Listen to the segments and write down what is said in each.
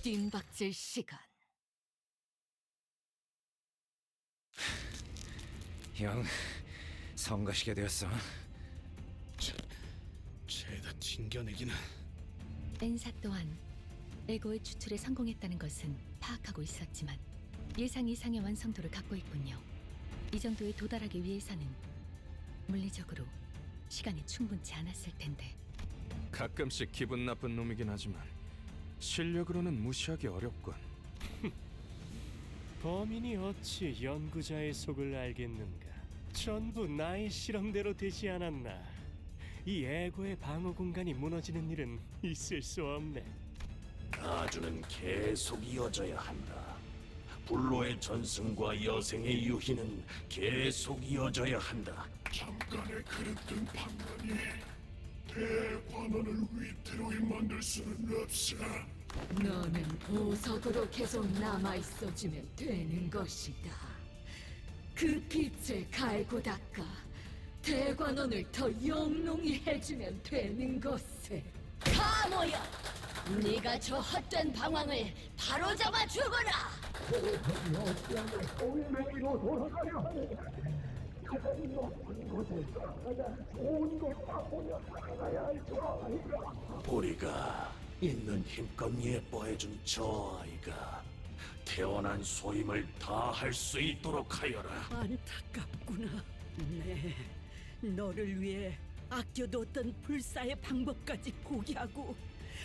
뜀박질 시간. 형, 성가시게 되었어. 죄다 튕겨내기는. 엔사 또한 에고의 추출에 성공했다는 것은 파악하고 있었지만 예상 이상의 완성도를 갖고 있군요. 이 정도에 도달하기 위해서는 물리적으로 시간이 충분치 않았을 텐데. 가끔씩 기분 나쁜 놈이긴 하지만 실력으로는 무시하기 어렵군. 범인이 어찌 연구자의 속을 알겠는가? 전부 나의 실험대로 되지 않았나? 이 에고의 방어 공간이 무너지는 일은 있을 수 없네. 가주는 계속 이어져야 한다. 불로의 전승과 여생의 유희는 계속 이어져야 한다. 잠깐의 그릇된 판단이 대관원을 위태로이 만들 수는 없어. 너는 보석으로 계속 남아있어주면 되는 것이다. 그 빛을 갈고 닦아 대관원을 더 영롱히 해주면 되는 것을. 다 모여! 네가 저 헛된 방황을 바로잡아 주거라! 우리가 있는 힘껏 예뻐해준 저 아이가 태어난 소임을 다 할 수 있도록 하여라. 안타깝구나. 네, 너를 위해 아껴뒀던 불사의 방법까지 포기하고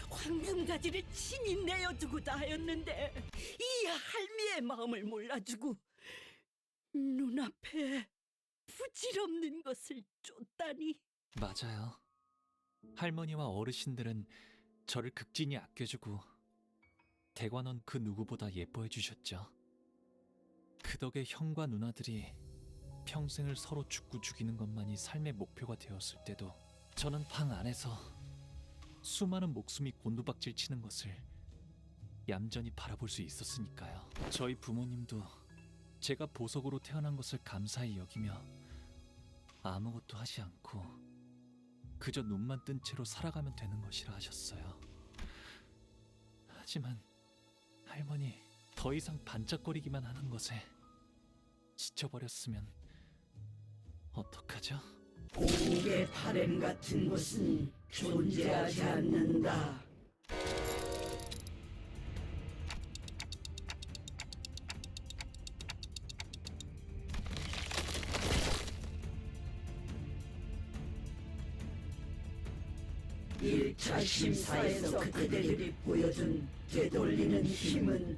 황금가지를 친히 내어두고자 하였는데 이 할미의 마음을 몰라주고 눈앞에 부질없는 것을 쫓다니. 맞아요. 할머니와 어르신들은 저를 극진히 아껴주고 대관원 그 누구보다 예뻐해 주셨죠. 그 덕에 형과 누나들이 평생을 서로 죽고 죽이는 것만이 삶의 목표가 되었을 때도 저는 방 안에서 수많은 목숨이 곤두박질 치는 것을 얌전히 바라볼 수 있었으니까요. 저희 부모님도 제가 보석으로 태어난 것을 감사히 여기며 아무것도 하지 않고 그저 눈만 뜬 채로 살아가면 되는 것이라 하셨어요. 하지만 할머니, 더 이상 반짝거리기만 하는 것에 지쳐버렸으면 어떡하죠? 공의 바램 같은 것은 존재하지 않는다. 일차 심사에서 그대들이 보여준 되돌리는 힘은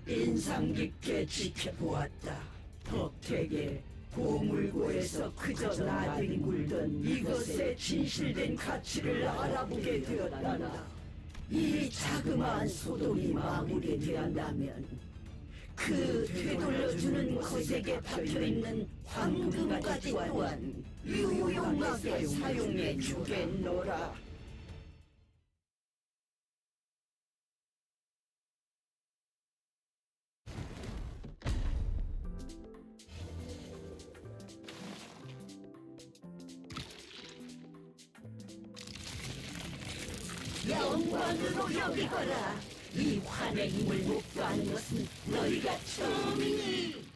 인상 깊게 지켜보았다. 덕택에 고물고에서 그저 나뒹굴던 이것의 진실된 가치를 알아보게 되었단다. 이 자그마한 소동이 마무리되었다면 그 되돌려주는 것에게 박혀있는 황금가지 또한 유용하게 사용해 주겠노라. 영광으로 여기거라. 이 환의 힘을 목도하는 것은 너희가 처음이니.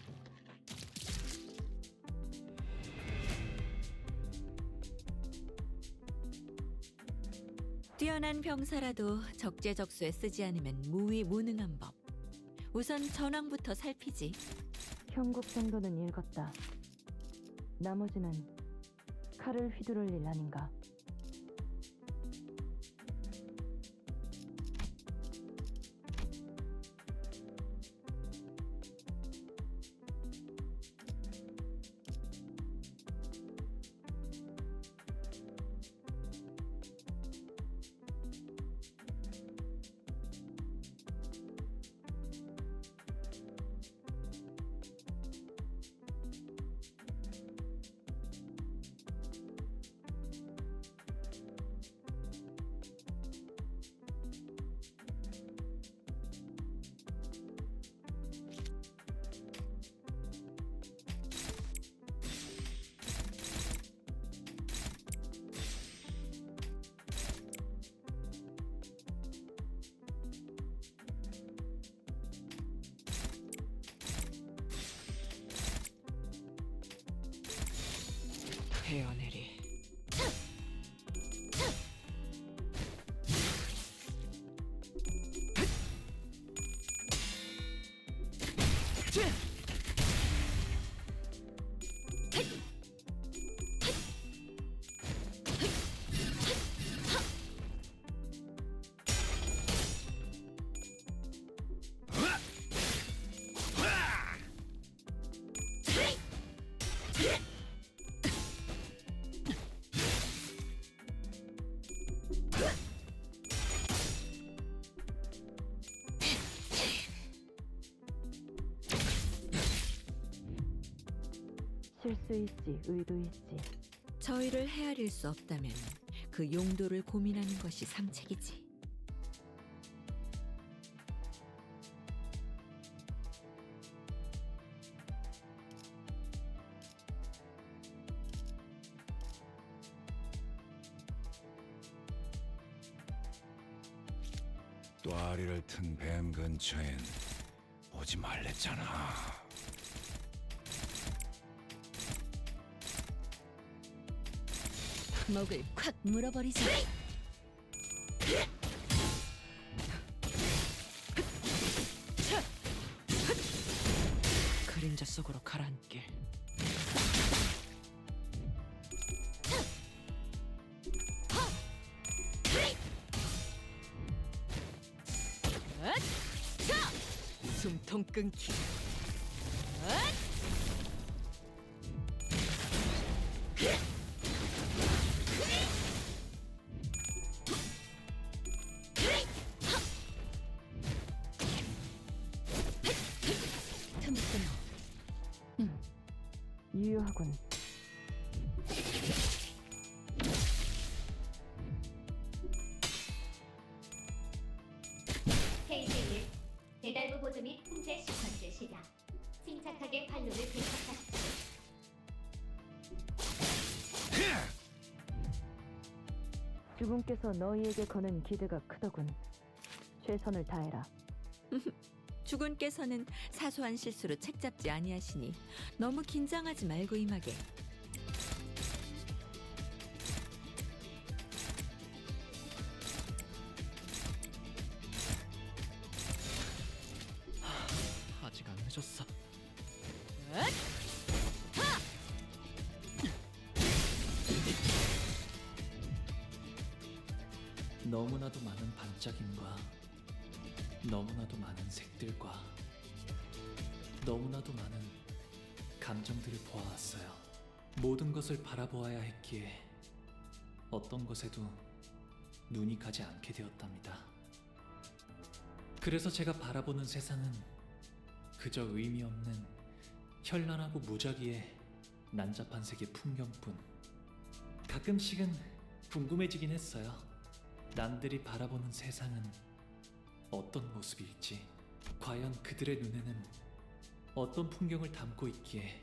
뛰어난 병사라도 적재적소에 쓰지 않으면 무위무능한 법. 우선 전황부터 살피지. 형국 정도는 읽었다. 나머지는 칼을 휘두를 일 아닌가. 베어내리. 실수 있지, 의도 있지. 저희를 헤아릴 수 없다면 그 용도를 고민하는 것이 상책이지. 또아리를 튼 뱀 근처엔 오지 말랬잖아. 목을 콱 물어버리자. 그림자 속으로 가라앉게. 숨통 끊기. 틈을 유효하군. 페이지 1. 대달부 보드 및 풍제 시퀀스 시작. 침착하게 활로를 분석하십시오. 주군께서 너희에게 거는 기대가 크더군. 최선을 다해라. 주군께서는 사소한 실수로 책 잡지 아니하시니 너무 긴장하지 말고 임하게. 아직 안 늦었어. 너무나도 많은 반짝임과 너무나도 많은 색들과 너무나도 많은 감정들을 보아왔어요. 모든 것을 바라보아야 했기에 어떤 것에도 눈이 가지 않게 되었답니다. 그래서 제가 바라보는 세상은 그저 의미 없는 현란하고 무작위의 난잡한 세계 풍경뿐. 가끔씩은 궁금해지긴 했어요. 남들이 바라보는 세상은 어떤 모습일지, 과연 그들의 눈에는 어떤 풍경을 담고 있기에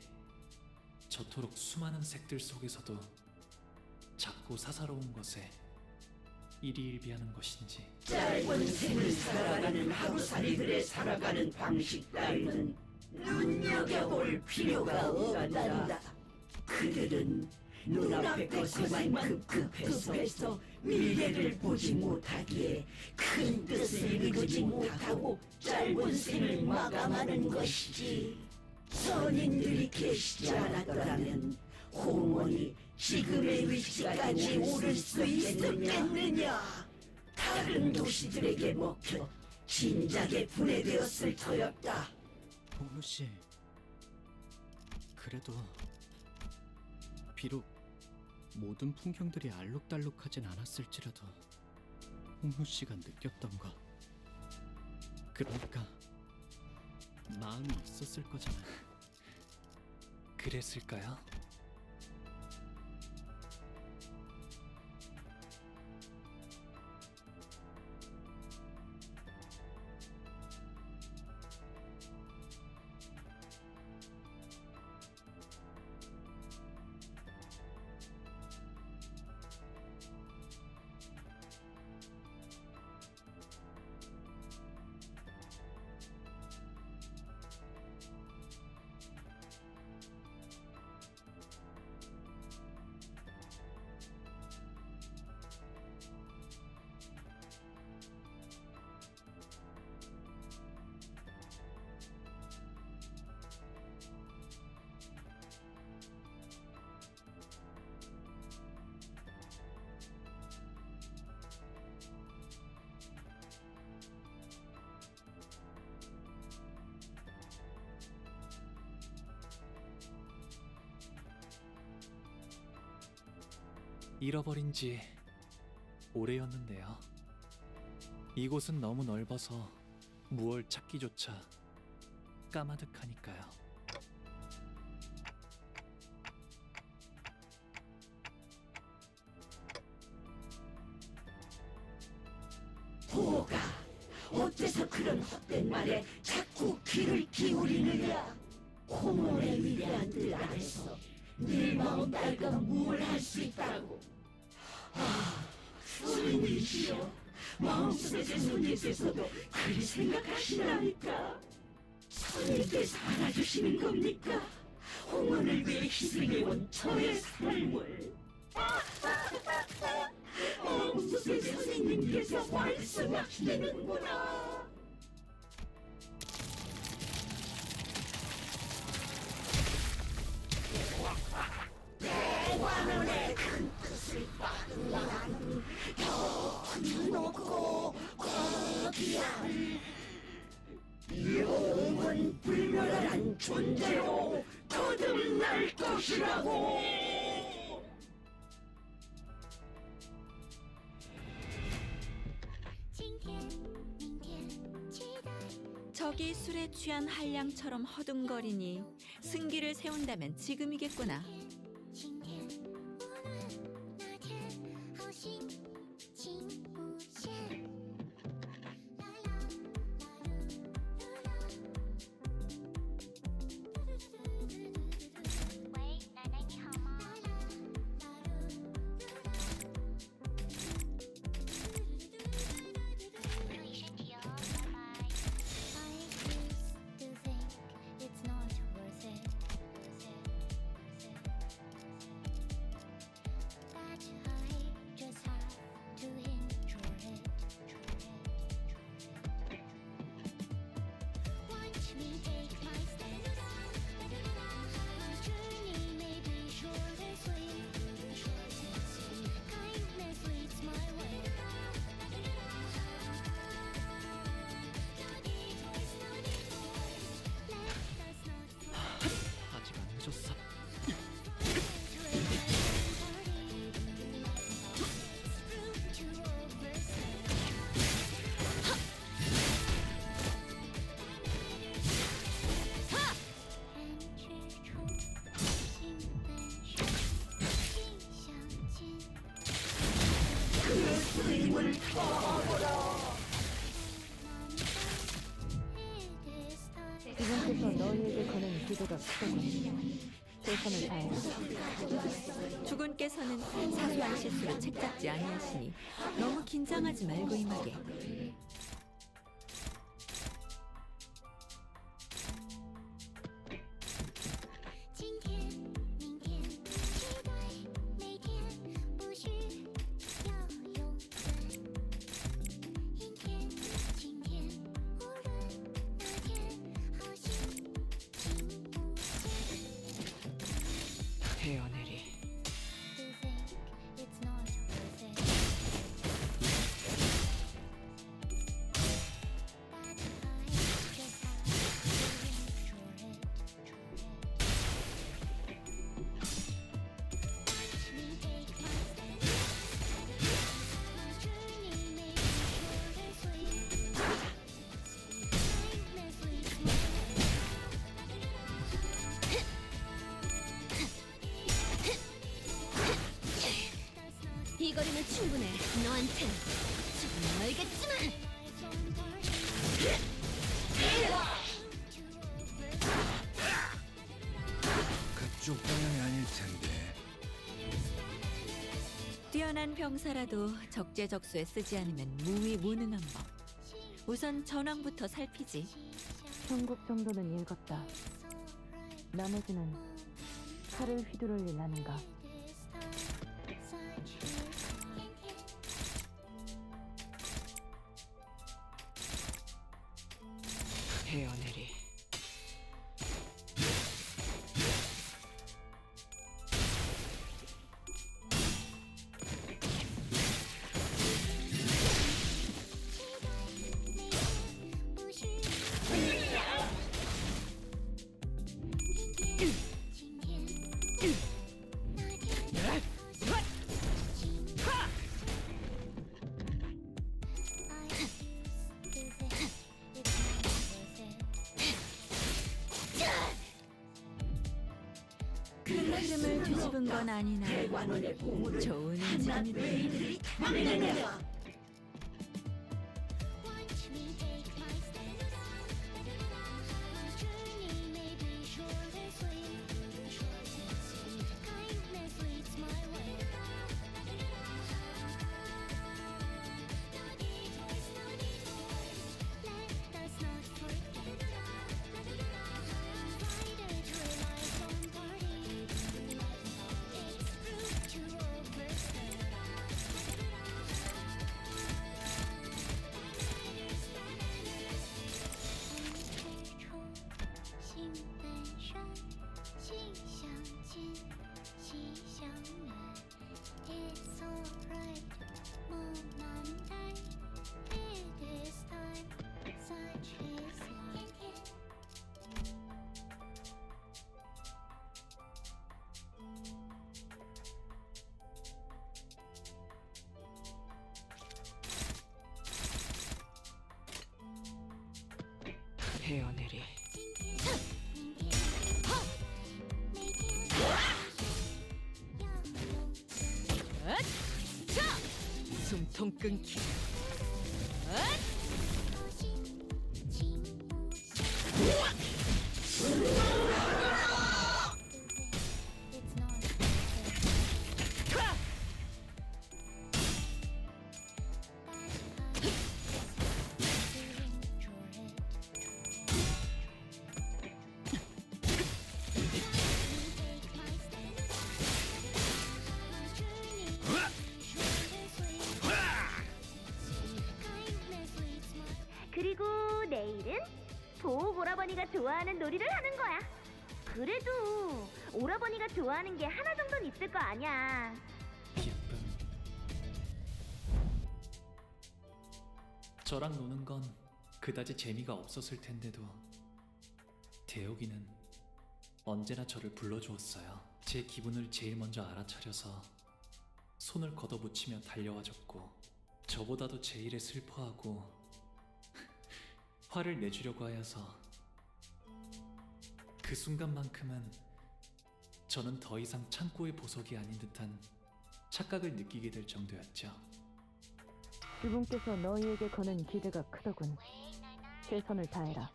저토록 수많은 색들 속에서도 작고 사사로운 것에 일희일비하는 것인지. 짧은 생을 살아가는 하루살이들의 살아가는 방식 따위는 눈여겨볼 필요가 없단다. 그들은 눈앞의 것에만 급급해서 미래를 보지 못하기에 큰 뜻을 이루지 못하고 짧은 생을 마감하는 것이지. 선인들이 계시지 않았더라면 홍원이 지금의 위치까지 오를 수 있었겠느냐. 다른 도시들에게 먹혀 진작에 분해되었을 터였다. 홍루 씨, 그래도 비록 모든 풍경들이 알록달록하진 않았을지라도 홍루 씨가 느꼈던 거, 그러니까 마음이 있었을 거잖아. 그랬을까요? 잃어버린 지 오래였는데요. 이곳은 너무 넓어서 무얼 찾기조차 까마득하니까요. 호가 어째서 그런 헛된 말에 자꾸 귀를 기울이느냐? 홍원의 위대한 들 안에서 네 마음 딸과 무엇을 할 수 있다고? 아, 스님이시여, 마음속에 손님께서도 그리 생각하시라니까. 스님께서 알아주시는 겁니까? 홍원을 위해 희생해온 저의 삶을. 마음속에 스님께서 말씀하시는구나. 대관원의 큰 뜻을 받으면 더 높고 거대한 영원 불멸한 존재로 거듭날 것이라고. 저기 술에 취한 한량처럼 허둥거리니 승기를 세운다면 지금이겠구나. 아직 안 늦었어. 그 스님을 터보라. 지금께서 너희에게 거는 기대가 크더군. 최선을 다해라. 주군께서는 사소한 실수를 책잡지 아니하시니 너무 긴장하지 말고 임하게. 태어내리. 이 거리면 충분해. 너한텐 조금 멀겠지만. 그쪽 방향이 아닐 텐데. 뛰어난 병사라도 적재적소에 쓰지 않으면 무위무능한 법. 우선 전황부터 살피지. 천국 정도는 읽었다. 나머지는 칼을 휘두를 일 아닌가. 태어내리. 흐름을 뒤집은 건 아니나 대관원의 공물을 좋은 한낱 인재입니다. 외인들이 탐내느라. 헤어내리. 숨통 끊기. 그리고 내일은 보옥 오라버니가 좋아하는 놀이를 하는 거야. 그래도 오라버니가 좋아하는 게 하나 정도는 있을 거 아니야. 기쁨. 저랑 노는 건 그다지 재미가 없었을 텐데도 대혁이는 언제나 저를 불러주었어요. 제 기분을 제일 먼저 알아차려서 손을 걷어붙이며 달려와줬고 저보다도 제 일에 슬퍼하고 화를 내주려고 하여서 그 순간만큼은 저는 더 이상 창고의 보석이 아닌 듯한 착각을 느끼게 될 정도였죠. 주분께서 너희에게 거는 기대가 크더군. 최선을 다해라.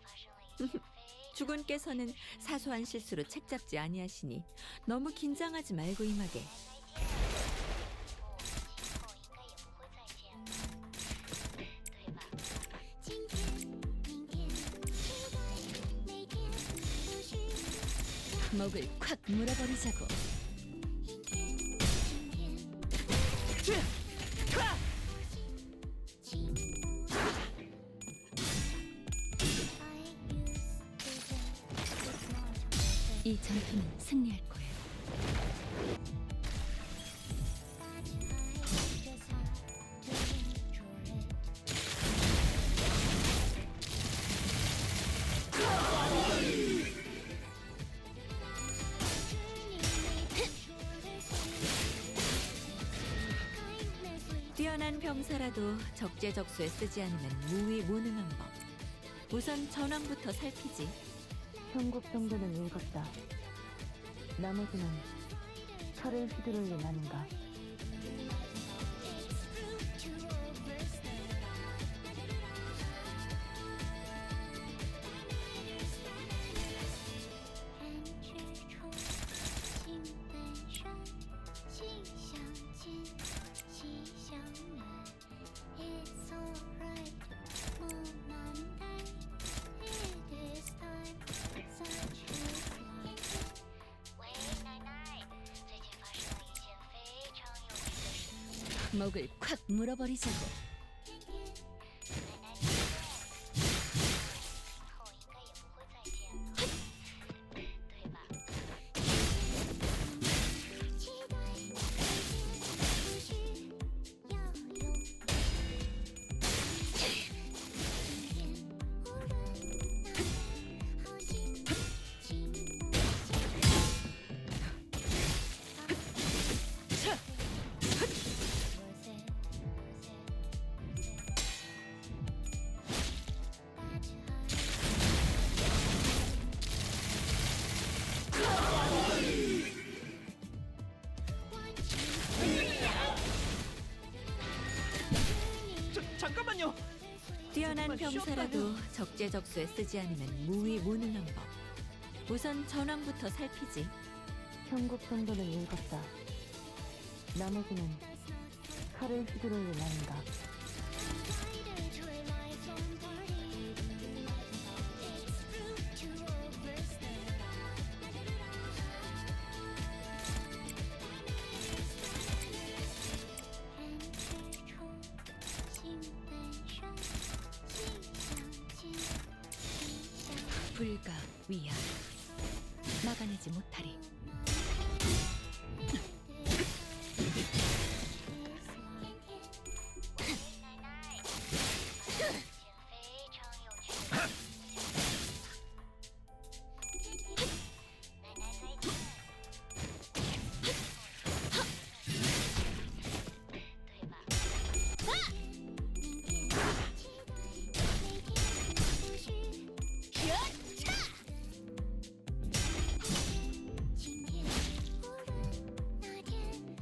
주군께서는 사소한 실수로 책 잡지 아니하시니 너무 긴장하지 말고 임하게. 목을 콱 물어버리자고. 이 전투는 승리할 거예요. 뛰어난 병사라도 적재적소에 쓰지 않으면 무위무능한 법. 우선 전황부터 살피지. 형국 정도는 읽었다. 나머지는 칼을 휘두를 일 아닌가. 목을 콱 물어버리자고. 뛰어난 병사라도 적재적소에 쓰지 않으면 무위무능한 법. 우선 전황부터 살피지. 형국 정도는 읽었다. 나머지는 칼을 휘두를 일 아닌가. 불가 위야 막아내지 못하리.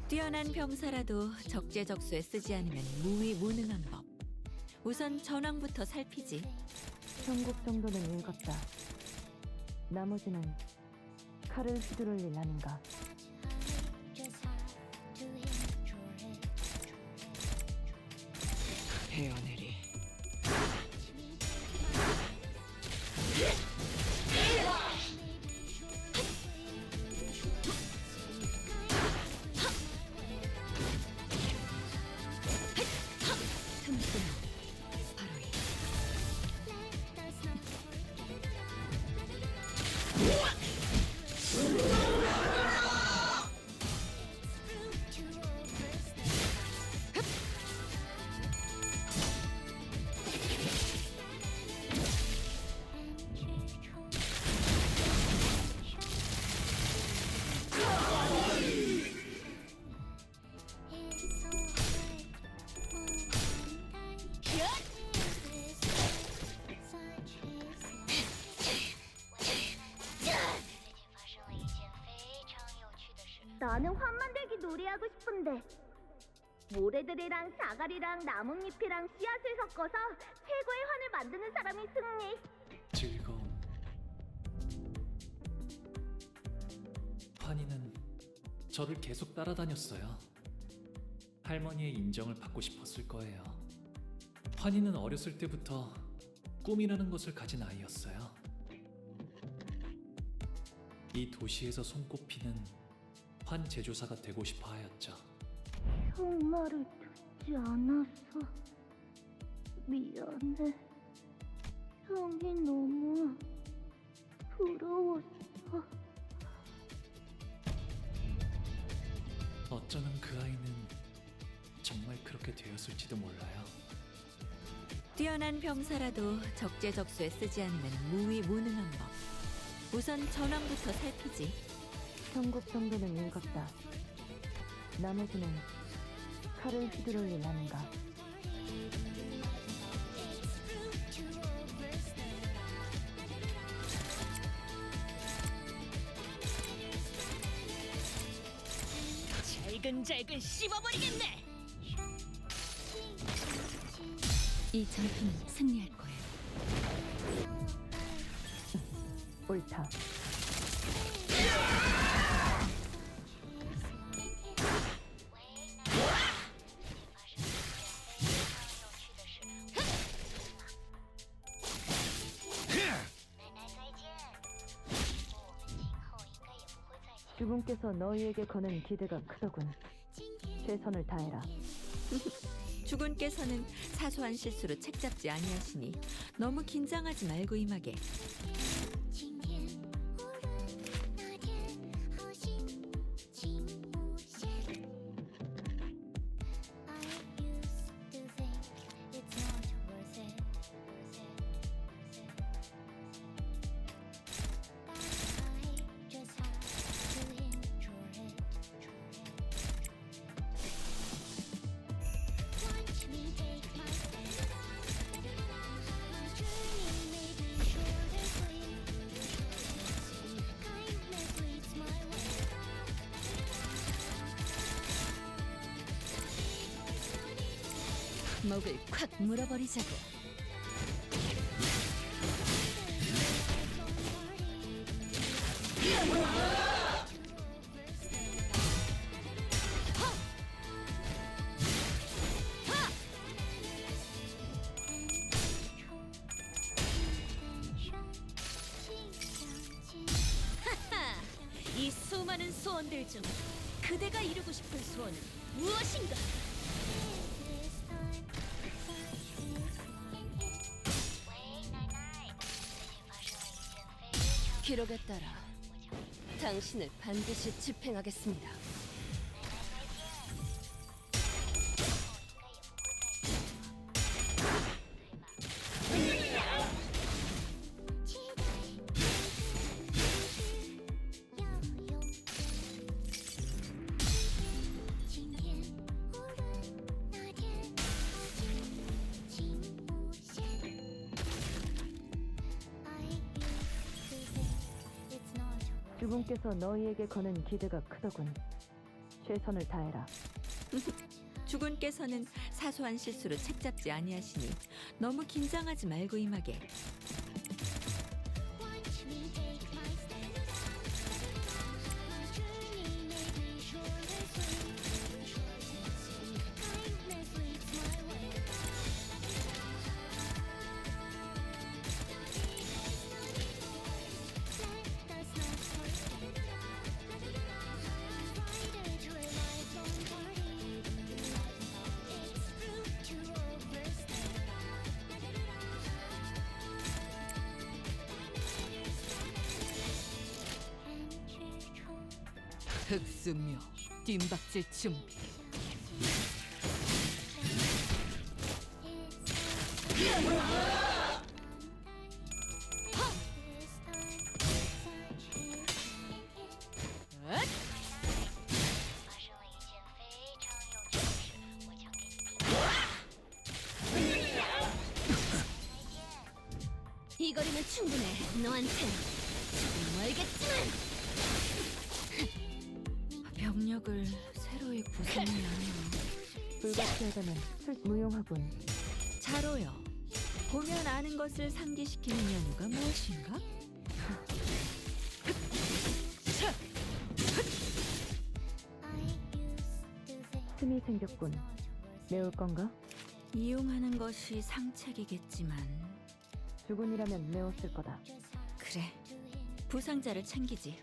뛰어난 병사라도 적재적소에 쓰지 않으면 무위무능한 법. 우선 전황부터 살피지. 형국 정도는 읽었다. 나머지는 칼을 휘두를 일 아닌가. 헤어내리. 나는 환만들기 놀이하고 싶은데 모래들이랑 자갈이랑 나뭇잎이랑 씨앗을 섞어서 최고의 환을 만드는 사람이 승리. 즐거움. 환희는 저를 계속 따라다녔어요. 할머니의 인정을 받고 싶었을 거예요. 환희는 어렸을 때부터 꿈이라는 것을 가진 아이였어요. 이 도시에서 손꼽히는 환 제조사가 되고 싶어 하였죠. 형 말을 듣지 않았어. 미안해. 형이 너무 부러웠어. 어쩌면 그 아이는 정말 그렇게 되었을지도 몰라요. 뛰어난 병사라도 적재적소에 쓰지 않으면 무위무능한 법. 우선 전황부터 살피지. 형국 정도는 읽었다. 나머지는 칼을 휘두를 일 아닌가. 잘근잘근 씹어버리겠네. 이 전투는 승리할 거예요. 옳다. 주군께서 너희에게 거는 기대가 크더군. 최선을 다해라. 주군께서는 사소한 실수로 책 잡지 아니하시니 너무 긴장하지 말고 임하게. 목을 콱 물어버리자고. 이 수많은 소원들 중 그대가 이루고 싶은 소원은 무엇인가? 기록에 따라 당신을 반드시 집행하겠습니다. 주분께서 너희에게 거는 기대가 크더군. 최선을 다해라. 주군께서는 사소한 실수로 책잡지 아니하시니 너무 긴장하지 말고 임하게. 흑수묘 뜀박질 준비. 이 거리면 충분해. 너한텐 조금 멀겠지만. 병력을 새로이 구성해야 하나. 불가피하다면 무용하군. 자로요. 보면 아는 것을 상기시키는 연유가 무엇인가? 틈이 생겼군. 메울 건가? 이용하는 것이 상책이겠지만 주군이라면 메웠을 거다. 그래. 부상자를 챙기지.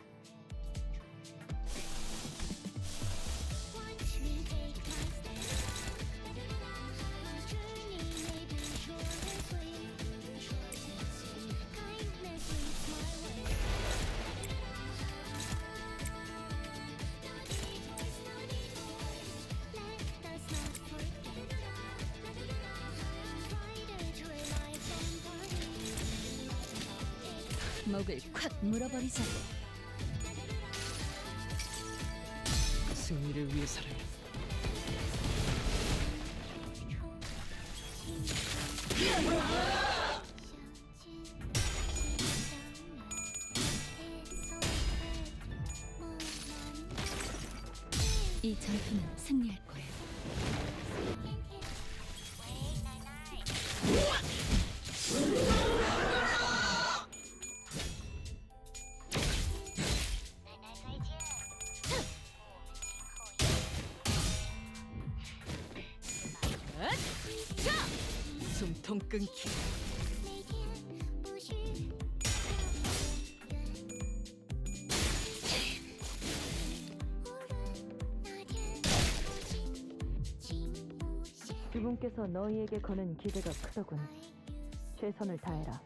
목을 콱 물어버리자고. 승리를 위해서라면 이 전투는 승리할 거예요. 숨통 끊기. 주분께서 너희에게 거는 기대가 크더군. 최선을 다해라.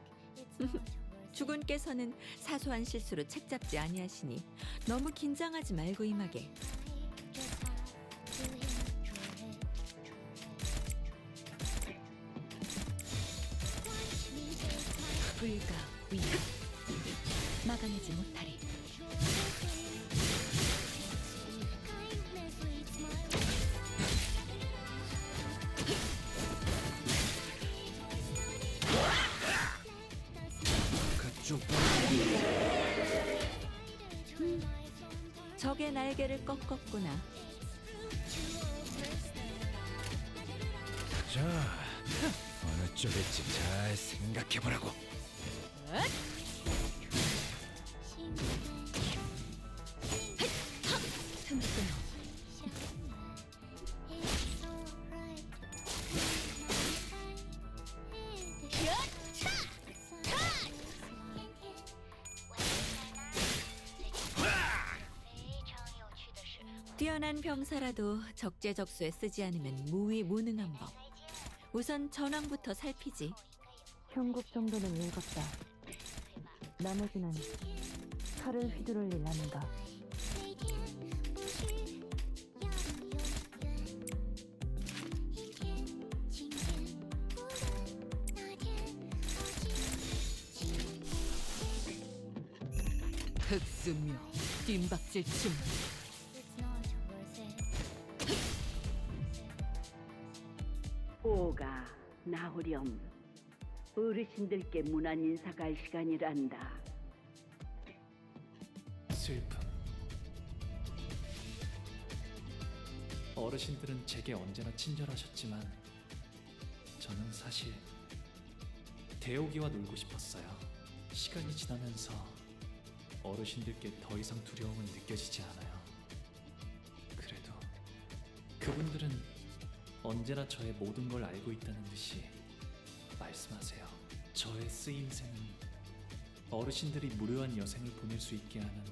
주군께서는 사소한 실수로 책잡지 아니하시니 너무 긴장하지 말고 임하게. 불가 위 막아내지 못하리. 그쪽 적의 날개를 꺾었구나. 자, 어느 쪽일지 잘 생각해보라고. 뛰어난 병사라도 적재적소에 쓰지 않으면 무위무능한 법. 우선 전황부터 살피지. 형국 정도는 읽었다. 나머지는 칼을 휘두를 일 아닌가. 흑수묘, 뜀박질충. 오가 나오렴. 어르신들께 문안 인사갈 시간이란다. 슬픔. 어르신들은 제게 언제나 친절하셨지만 저는 사실 대오기와 놀고 싶었어요. 시간이 지나면서 어르신들께 더 이상 두려움은 느껴지지 않아요. 그래도 그분들은 언제나 저의 모든 걸 알고 있다는 듯이 말씀하세요. 저의 쓰임새는 어르신들이 무료한 여생을 보낼 수 있게 하는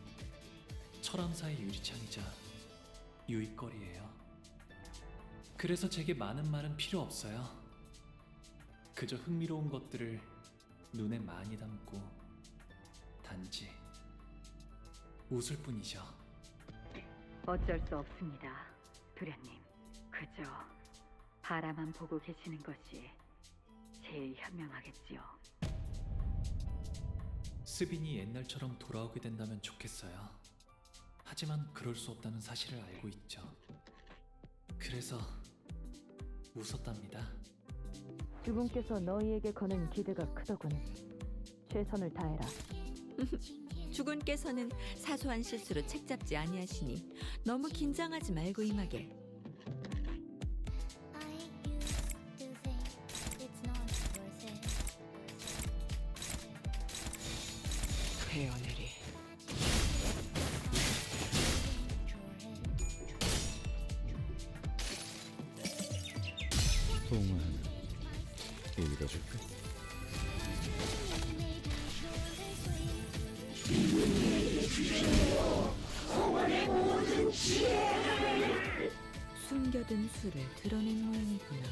철암사의 유리창이자 유익거리예요. 그래서 제게 많은 말은 필요 없어요. 그저 흥미로운 것들을 눈에 많이 담고 단지 웃을 뿐이죠. 어쩔 수 없습니다, 도련님. 그저 바라만 보고 계시는 것이 제일 현명하겠지요. 스빈이 옛날처럼 돌아오게 된다면 좋겠어요. 하지만 그럴 수 없다는 사실을 알고 있죠. 그래서 웃었답니다. 주군께서 너희에게 거는 기대가 크더군. 최선을 다해라. 주군께서는 사소한 실수로 책잡지 아니하시니 너무 긴장하지 말고 임하게. 헤어내리. 동화는 읽어줄까? 숨겨둔 수를 드러낸 모양이구나.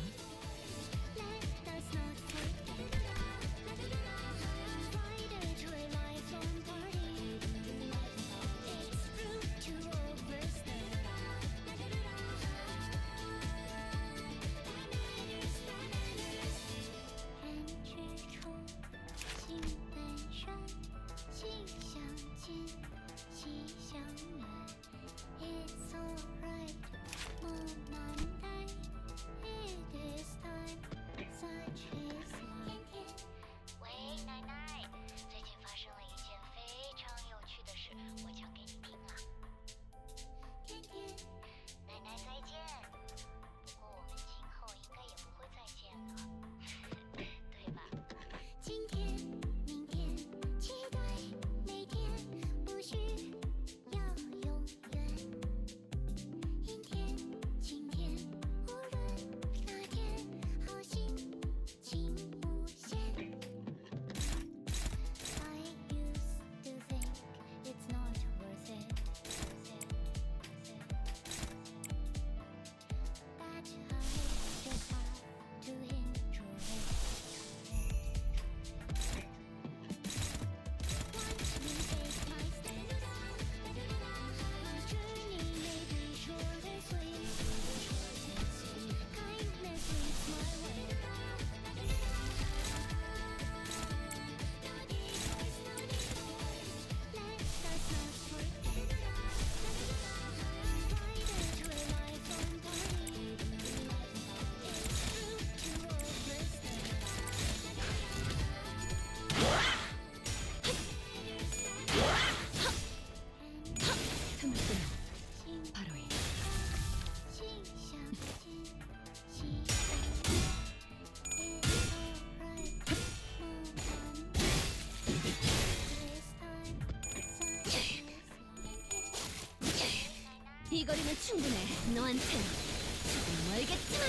이 거리는 충분해. 너한텐 조금 멀겠지만.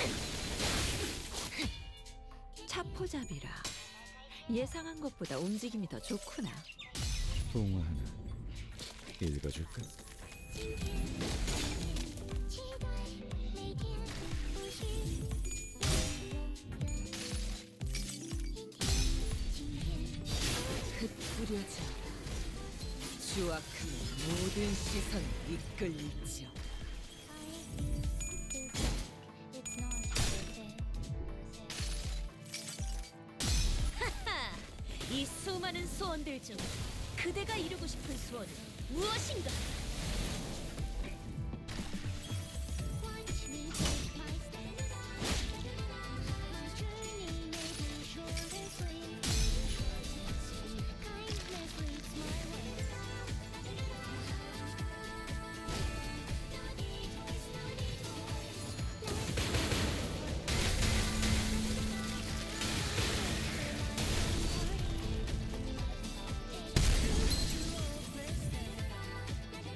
차포잡이라. 예상한 것보다 움직임이 더 좋구나. 동화 하나 읽어줄까? 여자 주악함의 모든 시선을 이끌리죠. 하하! 이 수많은 소원들 중 그대가 이루고 싶은 소원은 무엇인가?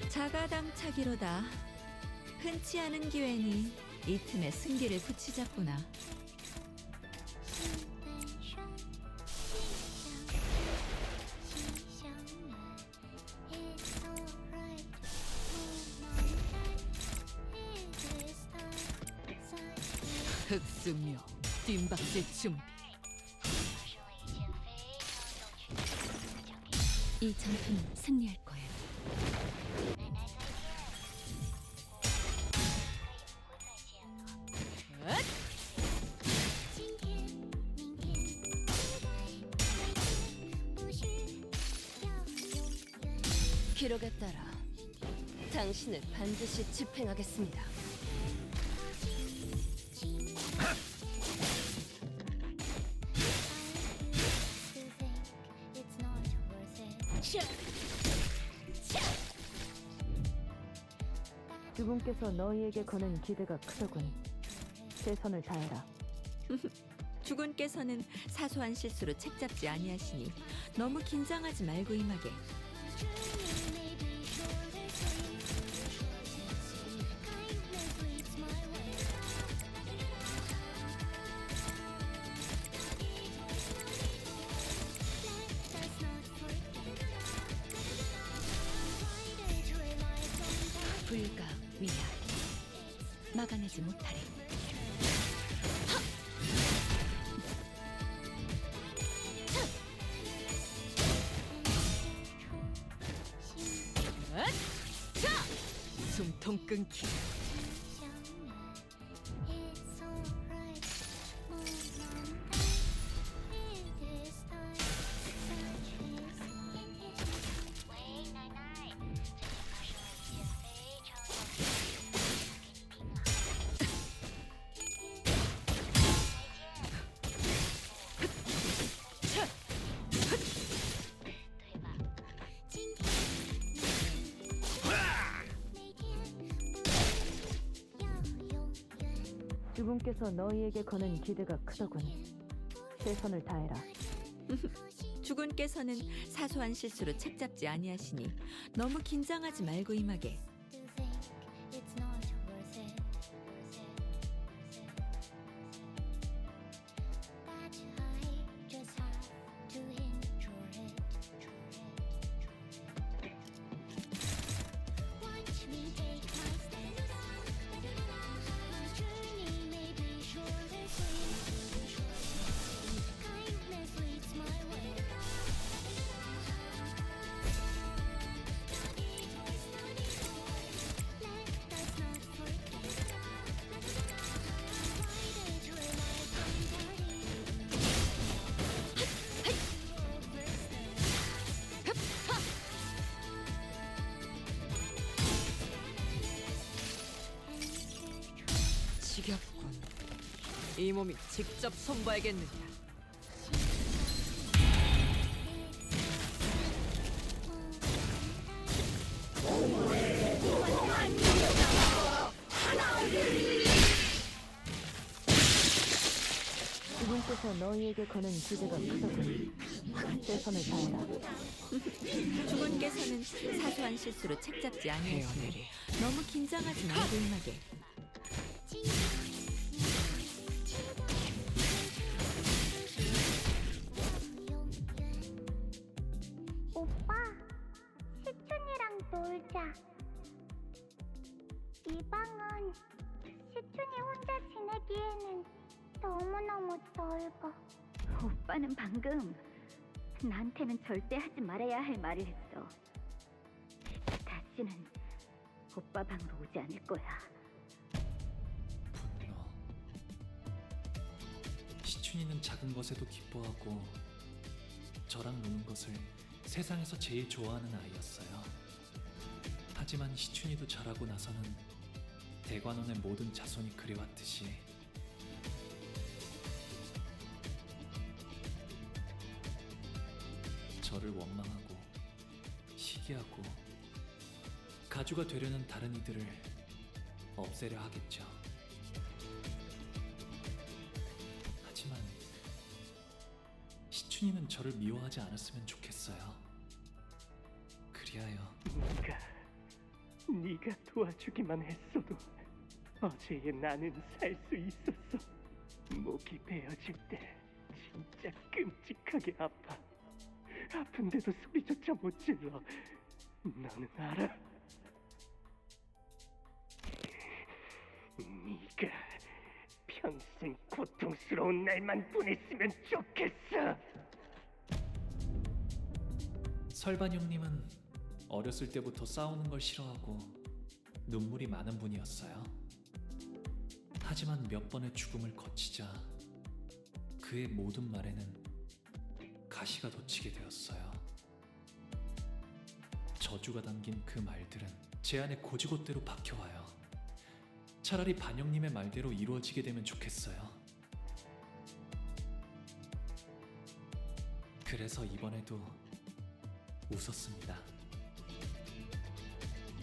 자가당착이로다. 흔치 않은 기회니 이 틈에 승기를 붙이자꾸나. 흑수묘 뒷박질 준비. 이 전투는 승리할 거예요. 기록에 따라 당신을 반드시 집행하겠습니다. 주군께서 너희에게 거는 기대가 크더군. 최선을 다해라. 주군께서는 사소한 실수로 책잡지 아니하시니 너무 긴장하지 말고 임하게. 불가 위야 막아내지 못하리. 숨통 끊기. 주군께서 너희에게 거는 기대가 크더군. 최선을 다해라. 주군께서는 사소한 실수로 책잡지 아니하시니 너무 긴장하지 말고 임하게. 지겹군. 이 몸이 직접 손봐야겠느냐. 주군께서 너희에게 거는 기대가 크더군. 최선을 다해라. 주군께서는 사소한 실수로 책잡지 아니하시니 너무 긴장하지 말고 임하게. 오빠, 시춘이랑 놀자. 이 방은 시춘이 혼자 지내기에는 너무너무 넓어. 오빠는 방금 나한테는 절대 하지 말아야 할 말을 했어. 다시는 오빠 방으로 오지 않을 거야. 분노. 시춘이는 작은 것에도 기뻐하고 저랑 노는 것을 세상에서 제일 좋아하는 아이였어요. 하지만 시춘이도 자라고 나서는 대관원의 모든 자손이 그래왔듯이 저를 원망하고 시기하고 가주가 되려는 다른 이들을 없애려 하겠죠. 하지만 시춘이는 저를 미워하지 않았으면 좋겠어요. 그리하여 네가 도와주기만 했어도 어제의 나는 살 수 있었어. 목이 베어질 때 진짜 끔찍하게 아파. 아픈데도 소리조차 못 질러. 너는 알아? 네가 평생 고통스러운 날만 보냈으면 좋겠어. 설반 형님은 어렸을 때부터 싸우는 걸 싫어하고 눈물이 많은 분이었어요. 하지만 몇 번의 죽음을 거치자 그의 모든 말에는 가시가 돋치게 되었어요. 저주가 담긴 그 말들은 제 안에 고지곳대로 박혀와요. 차라리 반영님의 말대로 이루어지게 되면 좋겠어요. 그래서 이번에도 웃었습니다.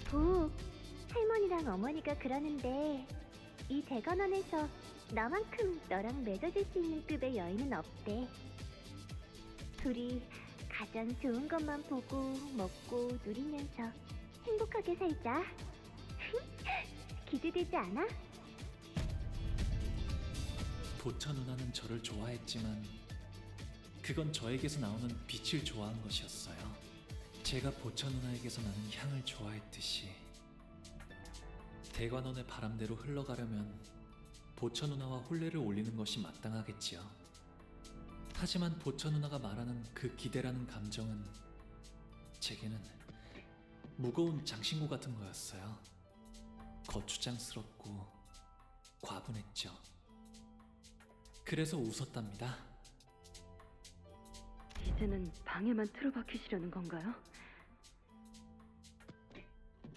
부, 할머니랑 어머니가 그러는데 이 대관원에서 나만큼 너랑 맺어질 수 있는 급의 여인은 없대. 둘이 가장 좋은 것만 보고 먹고 누리면서 행복하게 살자. 기대되지 않아? 보차 누나는 저를 좋아했지만 그건 저에게서 나오는 빛을 좋아한 것이었어요. 제가 보차 누나에게서 나는 향을 좋아했듯이 대관원의 바람대로 흘러가려면 보차 누나와 혼례를 올리는 것이 마땅하겠지요. 하지만 보차 누나가 말하는 그 기대라는 감정은 제게는 무거운 장신구 같은 거였어요. 거추장스럽고 과분했죠. 그래서 웃었답니다. 이제는 방에만 틀어박히시려는 건가요?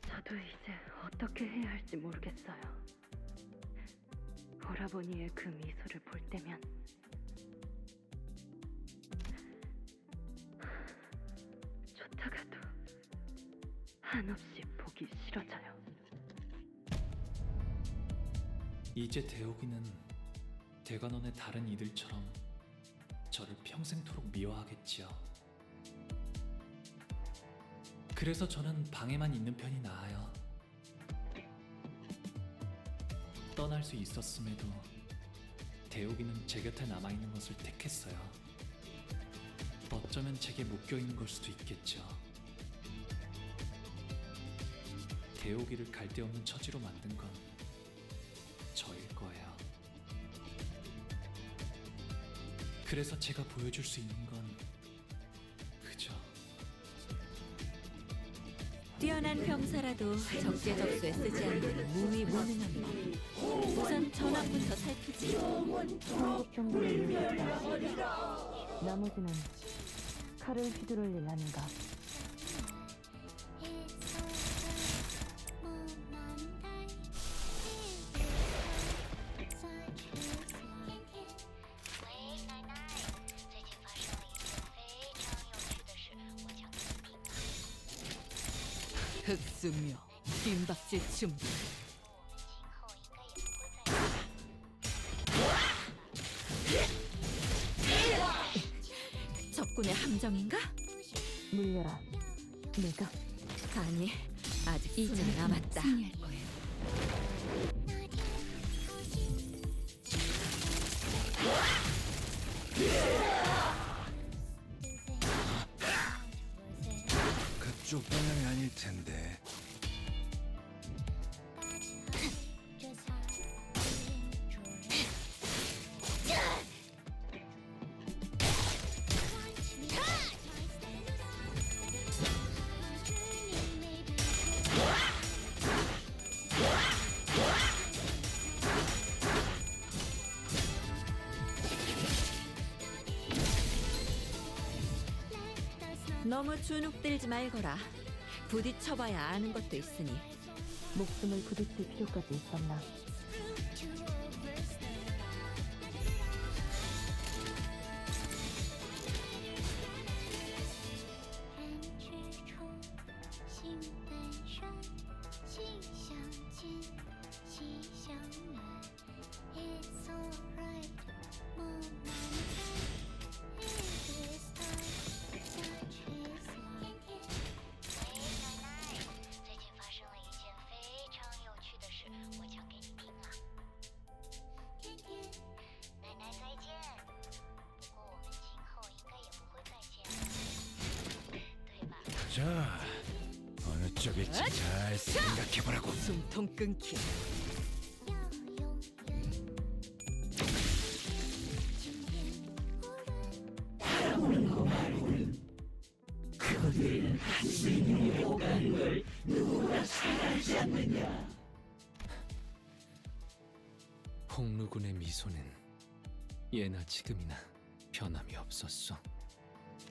저도 이제 어떻게 해야 할지 모르겠어요. 오라버니의 그 미소를 볼 때면 쫓아가도 한없이 보기 싫어져요. 이제 대옥이는 대관원의 다른 이들처럼 저를 평생토록 미워하겠지요. 그래서 저는 방에만 있는 편이 나아요. 떠날 수 있었음에도 대옥이는 제 곁에 남아있는 것을 택했어요. 어쩌면 제게 묶여있는 걸 수도 있겠죠. 대옥이를 갈데없는 처지로 만든 건 저일 거예요. 그래서 제가 보여줄 수 있는 건 그저 뛰어난 병사라도 적재적소에 쓰지 않는 무위무능한 법. 우선 전황부터 살피지. 한국 정도는 이해했다. 나머지는 칼을 휘두를 일 아닌가. 흑수묘 뒷박질 준비. 적군의 함정인가? 물려라. 내가 아니, 아직 이제 수는 남았다. 승리할 거예요. 그쪽 방향이 아닐 텐데. 너무 주눅들지 말거라. 부딪혀봐야 아는 것도 있으니. 목숨을 부딪힐 필요까지 있었나? 자, 어느 쪽일지 잘 생각해보라고. 숨통 끊기. 홍루군의 미소는 예나 지금이나 변함이 없었어.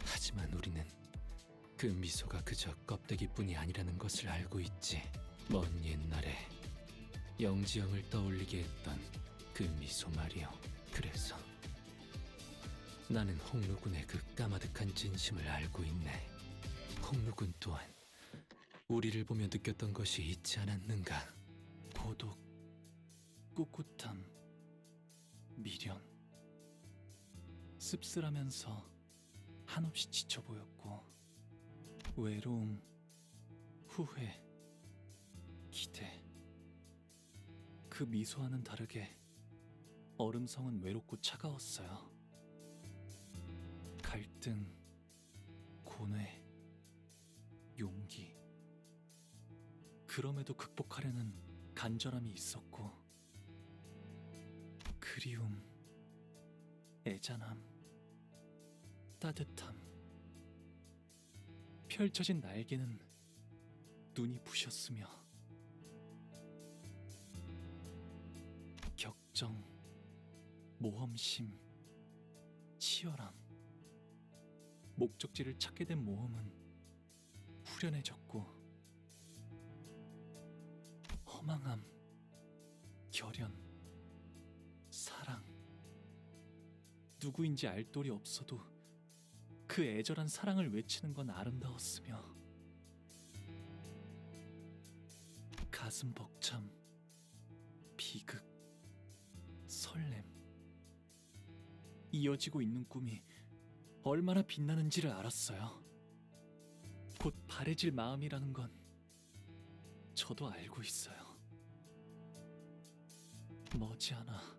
하지만 우리는 그 미소가 그저 껍데기뿐이 아니라는 것을 알고 있지. 먼 옛날에 영지영을 떠올리게 했던 그 미소 말이오. 그래서 나는 홍루군의 그 까마득한 진심을 알고 있네. 홍루군 또한 우리를 보며 느꼈던 것이 있지 않았는가? 고독, 꿋꿋함, 미련, 씁쓸하면서 한없이 지쳐 보였고, 외로움, 후회, 기대. 그 미소와는 다르게 얼음성은 외롭고 차가웠어요. 갈등, 고뇌, 용기. 그럼에도 극복하려는 간절함이 있었고, 그리움, 애잔함, 따뜻함. 펼쳐진 날개는 눈이 부셨으며, 격정, 모험심, 치열함. 목적지를 찾게 된 모험은 후련해졌고, 허망함, 결연, 사랑. 누구인지 알 도리 없어도 그 애절한 사랑을 외치는 건 아름다웠으며, 가슴 벅참, 비극, 설렘. 이어지고 있는 꿈이 얼마나 빛나는지를 알았어요. 곧 바래질 마음이라는 건 저도 알고 있어요. 머지않아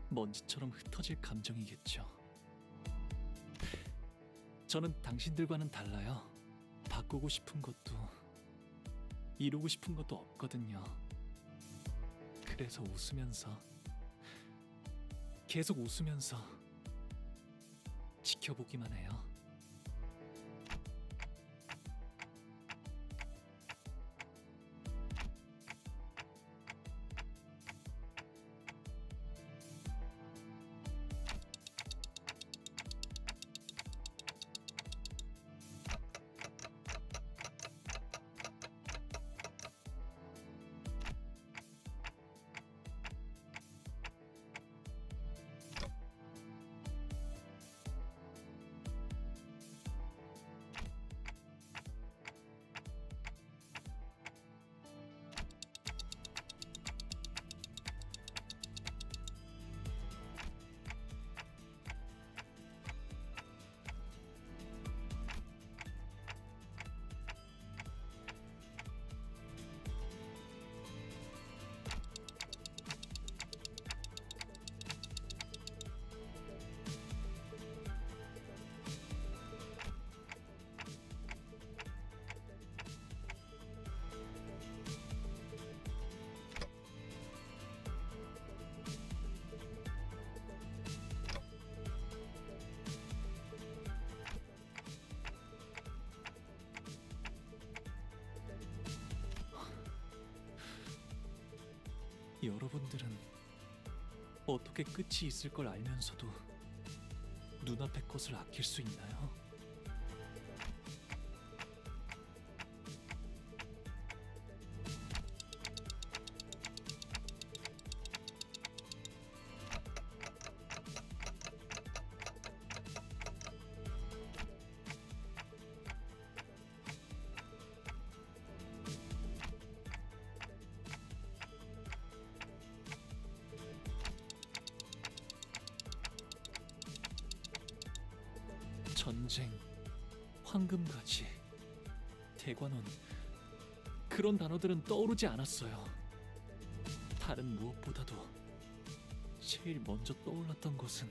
먼지처럼 흩어질 감정이겠죠. 저는 당신들과는 달라요. 바꾸고 싶은 것도 이루고 싶은 것도 없거든요. 그래서 웃으면서, 계속 웃으면서 지켜보기만 해요. 여러분들은 어떻게 끝이 있을 걸 알면서도 눈앞의 것을 아낄 수 있나요? 전쟁, 황금가지, 대관원 그런 단어들은 떠오르지 않았어요. 다른 무엇보다도 제일 먼저 떠올랐던 것은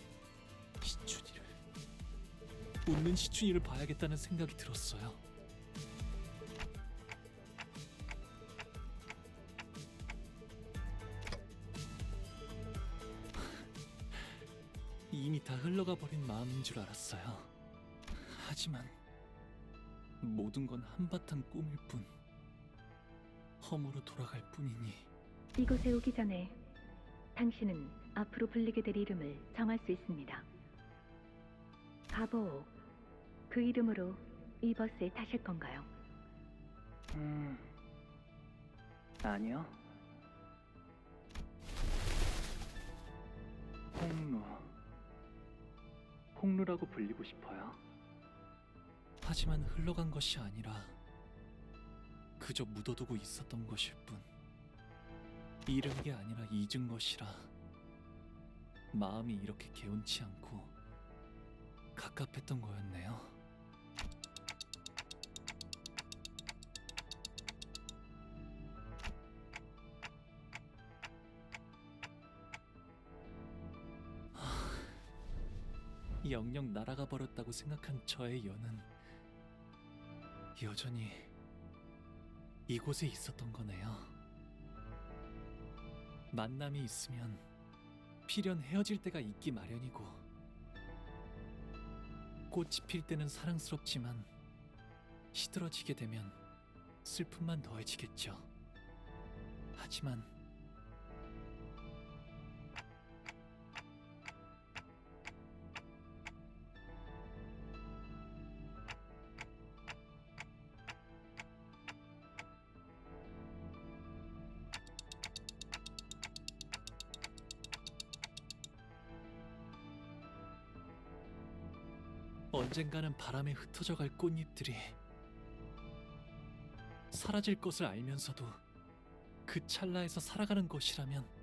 시춘이를, 웃는 시춘이를 봐야겠다는 생각이 들었어요. 이미 다 흘러가 버린 마음인 줄 알았어요. 하지만 모든 건 한바탕 꿈일 뿐, 허무로 돌아갈 뿐이니. 이곳에 오기 전에 당신은 앞으로 불리게 될 이름을 정할 수 있습니다. 가보옥, 그 이름으로 이 버스에 타실 건가요? 아니요. 홍루라고 불리고 싶어요. 하지만 흘러간 것이 아니라 그저 묻어두고 있었던 것일 뿐, 잃은 게 아니라 잊은 것이라 마음이 이렇게 개운치 않고 갑갑했던 거였네요. 영영 날아가 버렸다고 생각한 저의 연은 여전히 이곳에 있었던 거네요. 만남이 있으면 필연 헤어질 때가 있기 마련이고, 꽃이 필 때는 사랑스럽지만 시들어지게 되면 슬픔만 더해지겠죠. 하지만 언젠가는 바람에 흩어져 갈 꽃잎들이 사라질 것을 알면서도 그 찰나에서 살아가는 것이라면,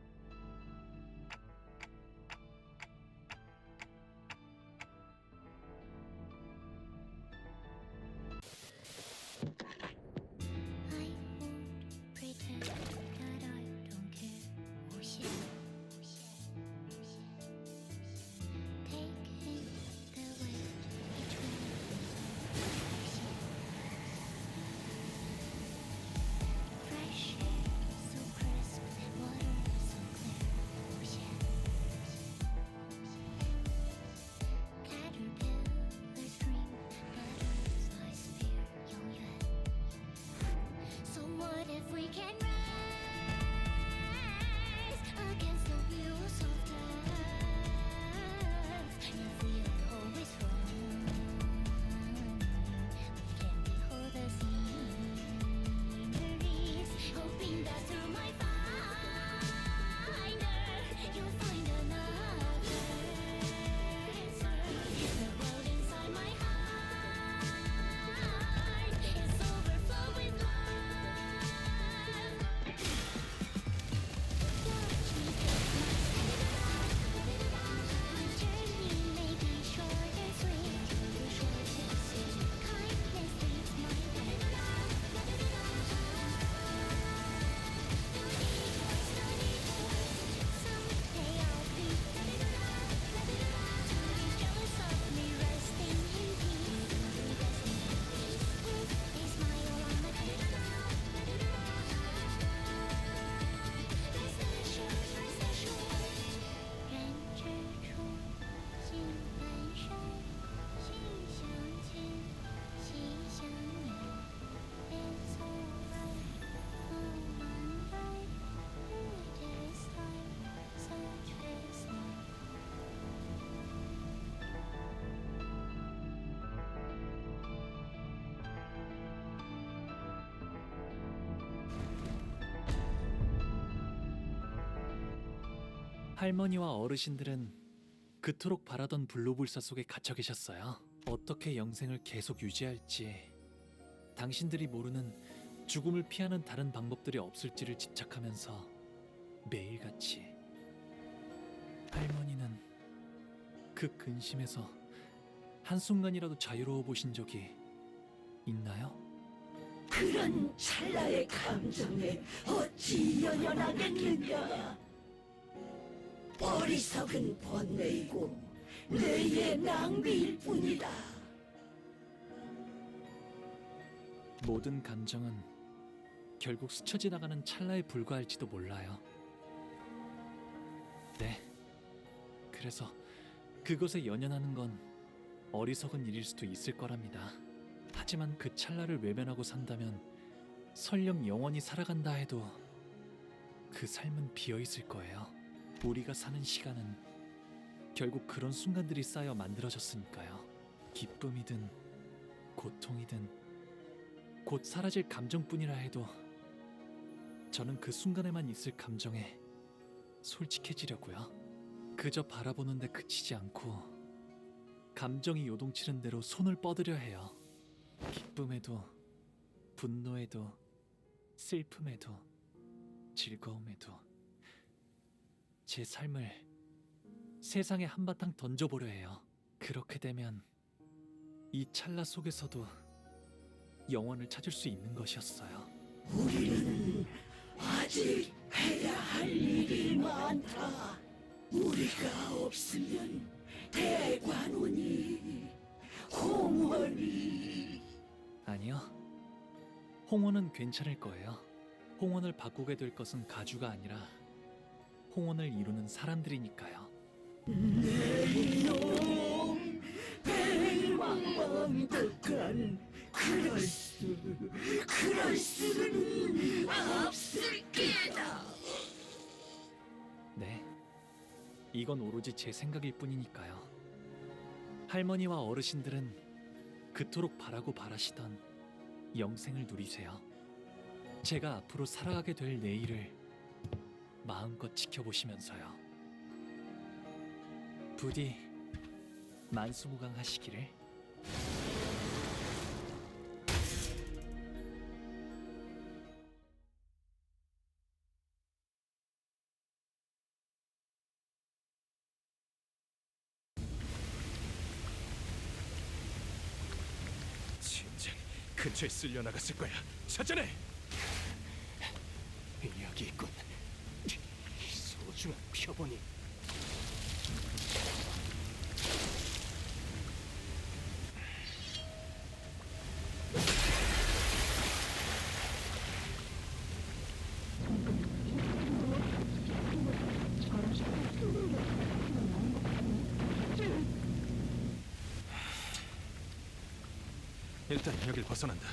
할머니와 어르신들은 그토록 바라던 불로불사 속에 갇혀 계셨어요. 어떻게 영생을 계속 유지할지, 당신들이 모르는 죽음을 피하는 다른 방법들이 없을지를 집착하면서 매일같이 할머니는 그 근심에서 한순간이라도 자유로워 보신 적이 있나요? 그런 찰나의 감정에 어찌 연연하겠느냐. 어리석은 번뇌이고 뇌의 낭비일 뿐이다. 모든 감정은 결국 스쳐 지나가는 찰나에 불과할지도 몰라요. 네. 그래서 그것에 연연하는 건 어리석은 일일 수도 있을 거랍니다. 하지만 그 찰나를 외면하고 산다면 설령 영원히 살아간다 해도 그 삶은 비어있을 거예요. 우리가 사는 시간은 결국 그런 순간들이 쌓여 만들어졌으니까요. 기쁨이든 고통이든 곧 사라질 감정뿐이라 해도 저는 그 순간에만 있을 감정에 솔직해지려고요. 그저 바라보는데 그치지 않고 감정이 요동치는 대로 손을 뻗으려 해요. 기쁨에도 분노에도 슬픔에도 즐거움에도 제 삶을 세상에 한바탕 던져보려 해요. 그렇게 되면 이 찰나 속에서도 영원을 찾을 수 있는 것이었어요. 우리는 아직 해야 할 일이 많다. 우리가 없으면 대관원이, 홍원이... 아니요. 홍원은 괜찮을 거예요. 홍원을 바꾸게 될 것은 가주가 아니라 홍원을 이루는 사람들이니까요. 내 이놈 배왕왕득한 그럴 수는 없을 게다. 네. 이건 오로지 제 생각일 뿐이니까요. 할머니와 어르신들은 그토록 바라고 바라시던 영생을 누리세요. 제가 앞으로 살아가게 될 내일을 마음껏 지켜보시면서요. 부디 만수무강하시기를. 진작 근처에 쓸려 나갔을 거야. 찾아내. 여기 있군. 소중한 표본이. 일단 여길 벗어난다.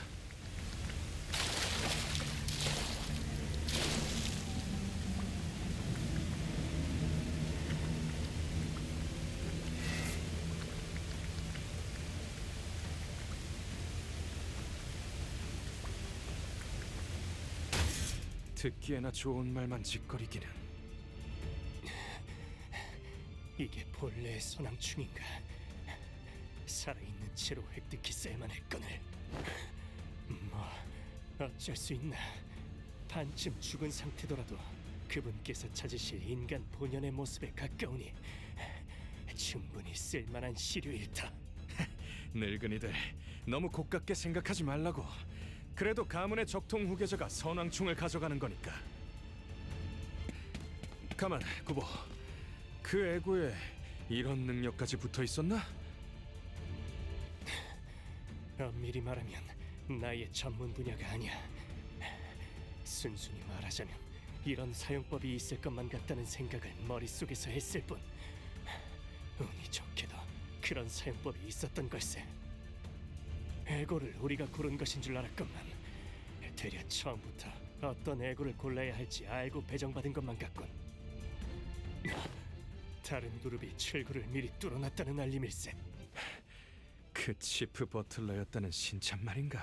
듣기에나 좋은 말만 짓거리기는. 이게 본래의 소낭충인가? 살아있는 채로 획득히 쓸만할 건을. 뭐 어쩔 수 있나. 반쯤 죽은 상태더라도 그분께서 찾으실 인간 본연의 모습에 가까우니 충분히 쓸만한 시류일 터. 늙은이들 너무 고깝게 생각하지 말라고. 그래도 가문의 적통 후계자가 선왕충을 가져가는 거니까. 가만, 구보. 그 애고에 이런 능력까지 붙어 있었나? 엄밀히 말하면 나의 전문 분야가 아니야. 순순히 말하자면 이런 사용법이 있을 것만 같다는 생각을 머릿속에서 했을 뿐. 운이 좋게도 그런 사용법이 있었던 걸세. 애고를 우리가 고른 것인 줄 알았건만 되려 처음부터 어떤 애고를 골라야 할지 알고 배정받은 것만 같군. 다른 그룹이 출구를 미리 뚫어놨다는 알림일세. 그 치프 버틀러였다는 신참 말인가?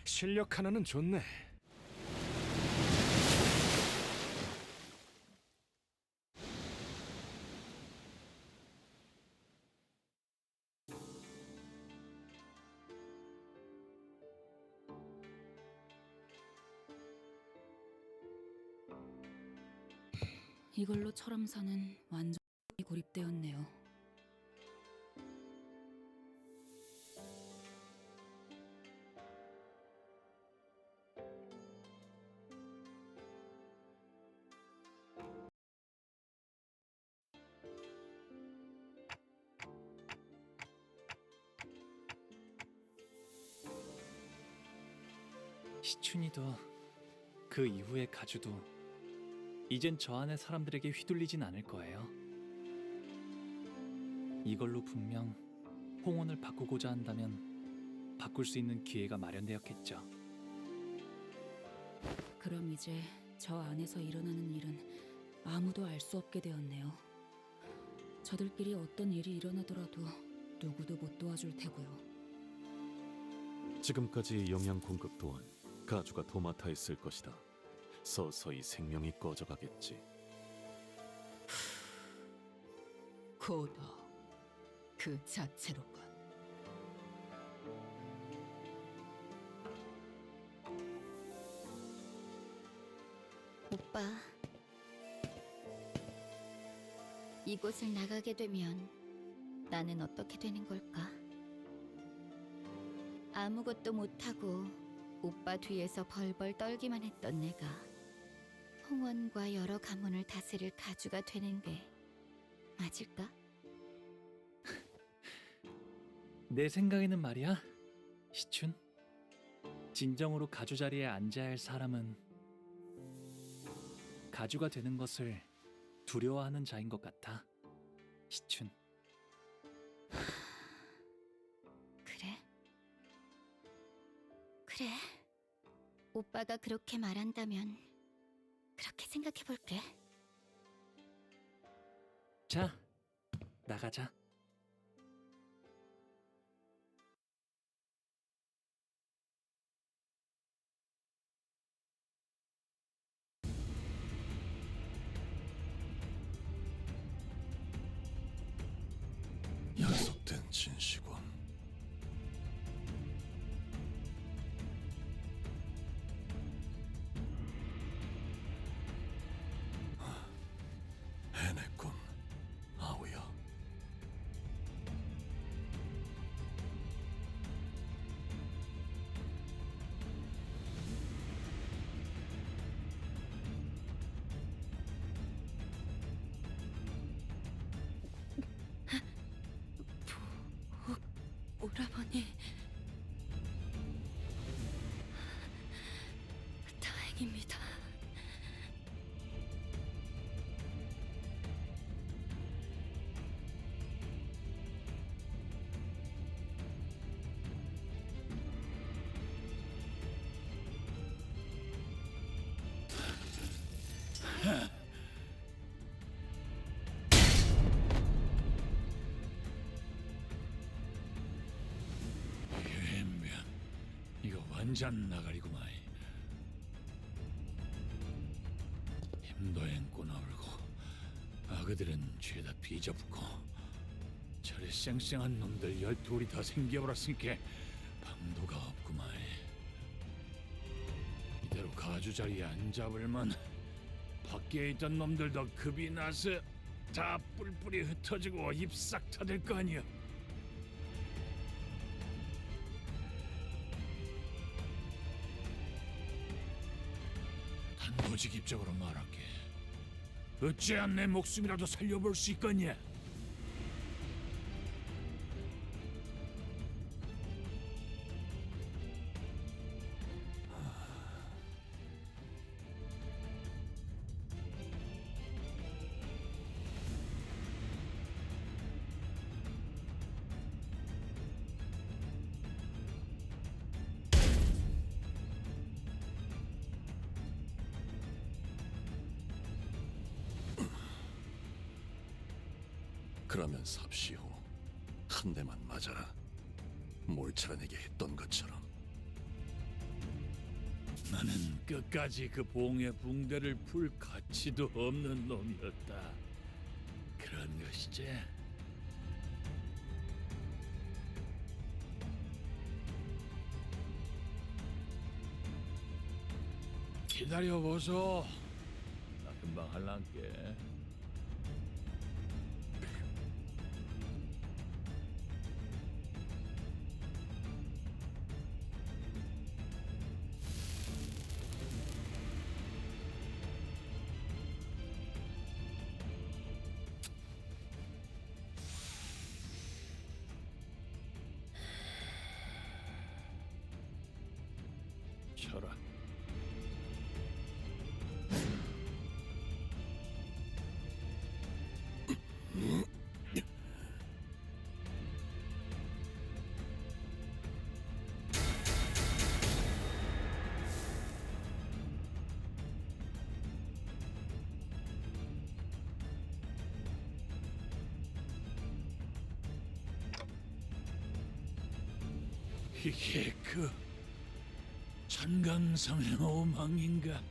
실력 하나는 좋네. 이걸로 철암사는 완전히 고립되었네요. 시춘이도 그 이후의 가주도 이젠 저 안의 사람들에게 휘둘리진 않을 거예요. 이걸로 분명 홍원을 바꾸고자 한다면 바꿀 수 있는 기회가 마련되었겠죠. 그럼 이제 저 안에서 일어나는 일은 아무도 알 수 없게 되었네요. 저들끼리 어떤 일이 일어나더라도 누구도 못 도와줄 테고요. 지금까지 영양 공급 또한 가주가 도맡아 있을 것이다. 서서히 생명이 꺼져가겠지. 고도 그 자체로군. 오빠, 이곳을 나가게 되면 나는 어떻게 되는 걸까? 아무것도 못하고 오빠 뒤에서 벌벌 떨기만 했던 내가 홍원과 여러 가문을 다스릴 가주가 되는 게 맞을까? 내 생각에는 말이야, 시춘. 진정으로 가주 자리에 앉아야 할 사람은 가주가 되는 것을 두려워하는 자인 것 같아, 시춘. 그래? 그래. 오빠가 그렇게 말한다면 그렇게 생각해 볼게. 자, 나가자. 약속된 진시군. 해냈군, 아우야. 오라버니, 다행입니다. 유행면 이거 완전 나가리구만. 힘도 앵꼬나 울고 아그들은 죄다 비져붙고 저리 쌩쌩한 놈들 12이 더 생겨버렸으니까 방도가 없구만. 이대로 가주 자리에 안 잡을만 밖에 있던 놈들도 급이 나서 다 뿔뿔이 흩어지고 입 싹 터질 거 아니야. 단도직입적으로 말할게. 어찌한 내 목숨이라도 살려볼 수 있겠냐? 그러면 삽시오. 한 대만 맞아라. 몰차라에게 했던 것처럼. 나는 끝까지 그 봉의 붕대를 풀 가치도 없는 놈이었다. 그런 것이지. 기다려보소. 나 금방 할란게. 펴라. 이게 그 천강성의 오망인가?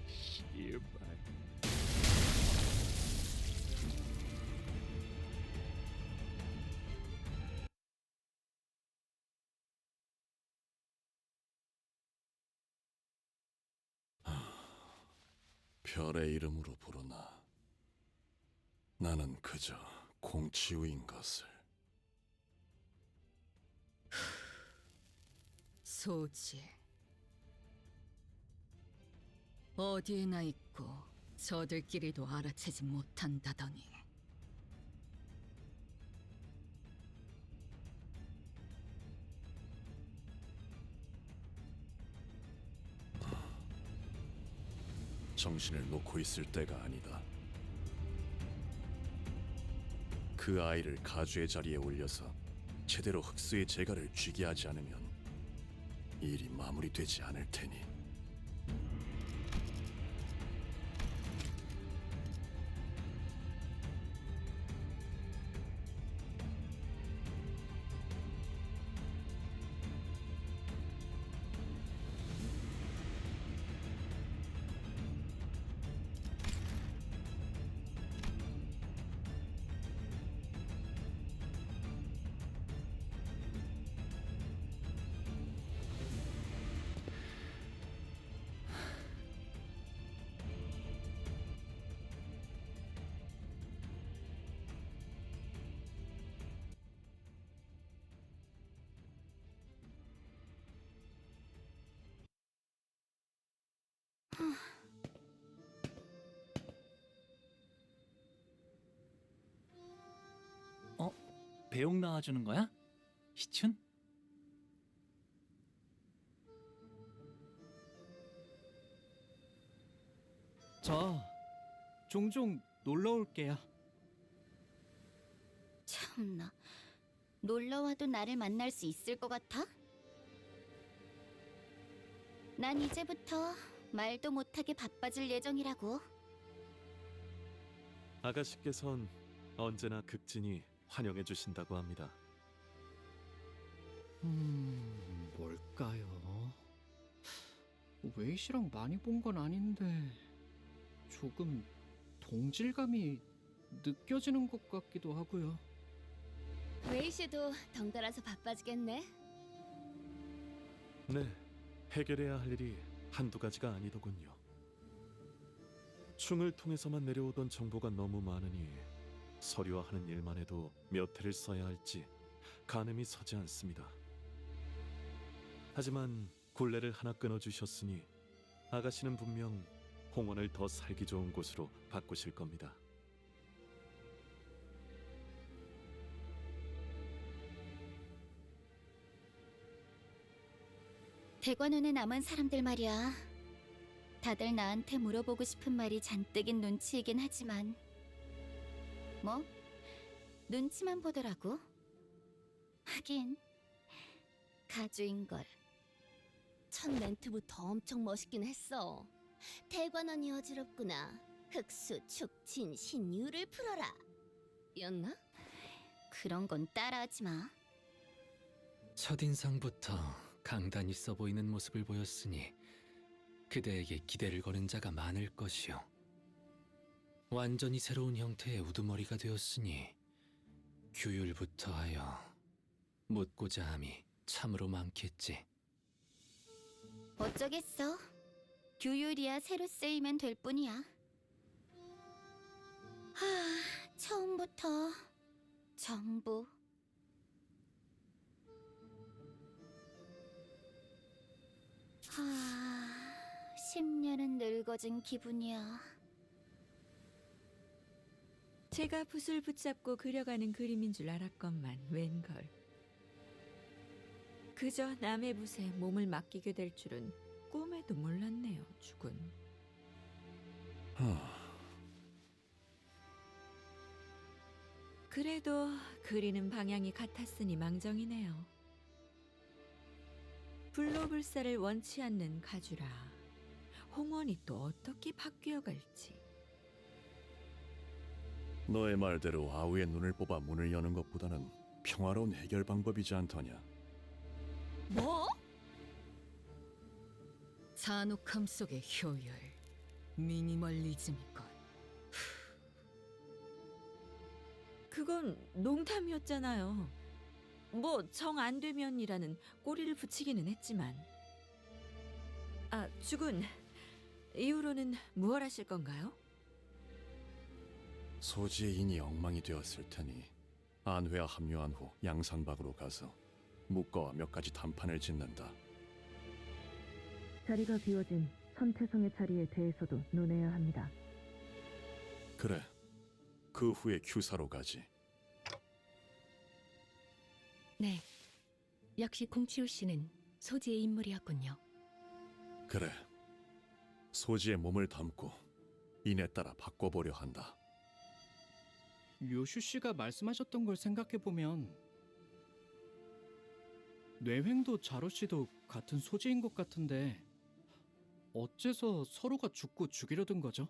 씨발. 별의 이름으로 부르나. 나는 그저 공치우인 것을. 소지. 어디에나 있고 저들끼리도 알아채지 못한다더니. 정신을 놓고 있을 때가 아니다. 그 아이를 가주의 자리에 올려서 제대로 흑수의 재갈을 쥐게 하지 않으면 일이 마무리되지 않을 테니. 배옥 나와주는 거야? 희춘? 저 종종 놀러 올게요. 참나, 놀러와도 나를 만날 수 있을 것 같아? 난 이제부터 말도 못하게 바빠질 예정이라고. 아가씨께선 언제나 극진히 환영해 주신다고 합니다. 뭘까요? 웨이시랑 많이 본 건 아닌데 조금 동질감이 느껴지는 것 같기도 하고요. 웨이시도 덩달아서 바빠지겠네. 네, 해결해야 할 일이 한두 가지가 아니더군요. 충을 통해서만 내려오던 정보가 너무 많으니 서류화하는 일만 해도 몇 회를 써야 할지 가늠이 서지 않습니다. 하지만 굴레를 하나 끊어주셨으니 아가씨는 분명 홍원을 더 살기 좋은 곳으로 바꾸실 겁니다. 대관원에 남은 사람들 말이야. 다들 나한테 물어보고 싶은 말이 잔뜩인 눈치이긴 하지만 뭐? 눈치만 보더라고. 하긴 가주인걸. 첫 멘트부터 엄청 멋있긴 했어. 대관원이 어지럽구나. 흑수, 축진, 신유를 풀어라. 였나? 그런 건 따라하지 마. 첫인상부터 강단 있어 보이는 모습을 보였으니 그대에게 기대를 거는 자가 많을 것이오. 완전히 새로운 형태의 우두머리가 되었으니 규율부터 하여 묻고자 함이 참으로 많겠지. 어쩌겠어. 규율이야 새로 쓰이면 될 뿐이야. 처음부터 정부. 하, 10년은 늙어진 기분이야. 제가 붓을 붙잡고 그려가는 그림인 줄 알았건만 웬걸. 그저 남의 붓에 몸을 맡기게 될 줄은 꿈에도 몰랐네요, 죽은. 그래도 그리는 방향이 같았으니 망정이네요. 불로불사를 원치 않는 가주라. 홍원이 또 어떻게 바뀌어갈지. 너의 말대로 아우의 눈을 뽑아 문을 여는 것보다는 평화로운 해결 방법이지 않더냐. 뭐? 잔혹함 속의 효율, 미니멀리즘이건. 그건 농담이었잖아요. 뭐 정 안 되면이라는 꼬리를 붙이기는 했지만. 아, 죽은 이후로는 무얼 하실 건가요? 소지의 인이 엉망이 되었을 테니 안회와 합류한 후 양산박으로 가서 묵과와 몇 가지 단판을 짓는다. 자리가 비워진 선태성의 자리에 대해서도 논해야 합니다. 그래, 그 후에 규사로 가지. 네, 역시 공치우 씨는 소지의 인물이었군요. 그래, 소지의 몸을 담고 인에 따라 바꿔보려 한다. 료슈 씨가 말씀하셨던 걸 생각해 보면 뇌횡도 자로 씨도 같은 소지인 것 같은데 어째서 서로가 죽고 죽이려던 거죠?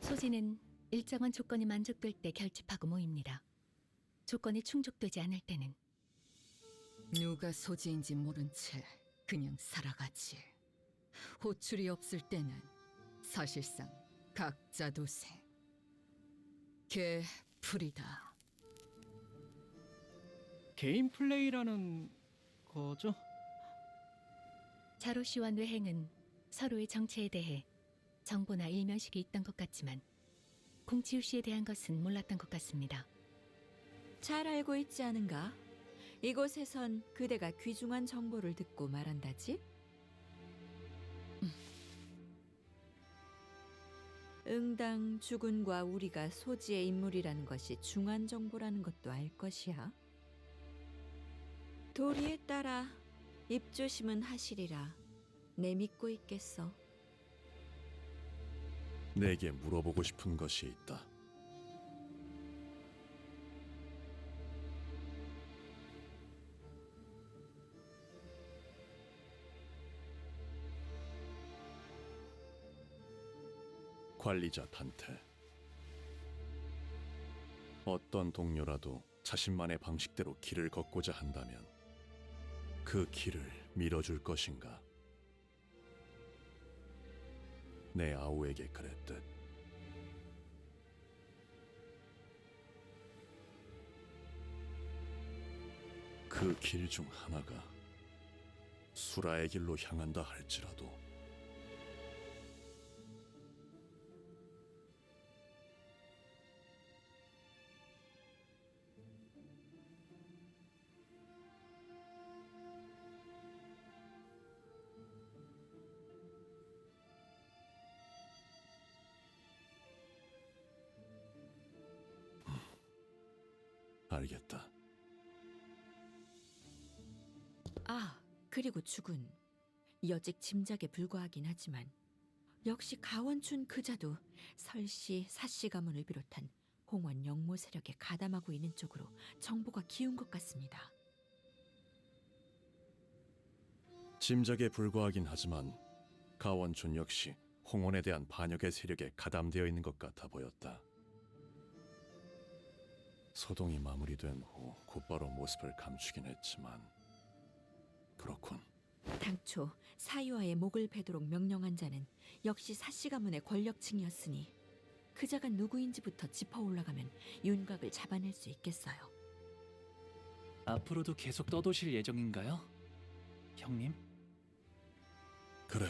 소지는 일정한 조건이 만족될 때 결집하고 모입니다. 조건이 충족되지 않을 때는 누가 소지인지 모른 채 그냥 살아가지. 호출이 없을 때는 사실상 각자 도생. 개풀이다. 개인 플레이라는 거죠? 자로 씨와 뇌행은 서로의 정체에 대해 정보나 일면식이 있던 것 같지만 공치우 씨에 대한 것은 몰랐던 것 같습니다. 잘 알고 있지 않은가? 이곳에선 그대가 귀중한 정보를 듣고 말한다지? 응당 주군과 우리가 소지의 인물이라는 것이 중한 정보라는 것도 알 것이야. 도리에 따라 입조심은 하시리라. 내 믿고 있겠어. 내게 물어보고 싶은 것이 있다. 관리자 단테. 어떤 동료라도 자신만의 방식대로 길을 걷고자 한다면 그 길을 밀어줄 것인가? 내 아우에게 그랬듯. 그 길 중 하나가 수라의 길로 향한다 할지라도 알겠다. 아, 그리고 죽은 여직 짐작에 불과하긴 하지만 역시 가원춘 그자도 설씨, 사씨 가문을 비롯한 홍원 영모 세력에 가담하고 있는 쪽으로 정보가 기운 것 같습니다. 짐작에 불과하긴 하지만 가원춘 역시 홍원에 대한 반역의 세력에 가담되어 있는 것 같아 보였다. 소동이 마무리된 후 곧바로 모습을 감추긴 했지만 그렇군. 당초 사유아의 목을 베도록 명령한 자는 역시 사씨 가문의 권력층이었으니 그자가 누구인지부터 짚어 올라가면 윤곽을 잡아낼 수 있겠어요. 앞으로도 계속 떠도실 예정인가요? 형님? 그래.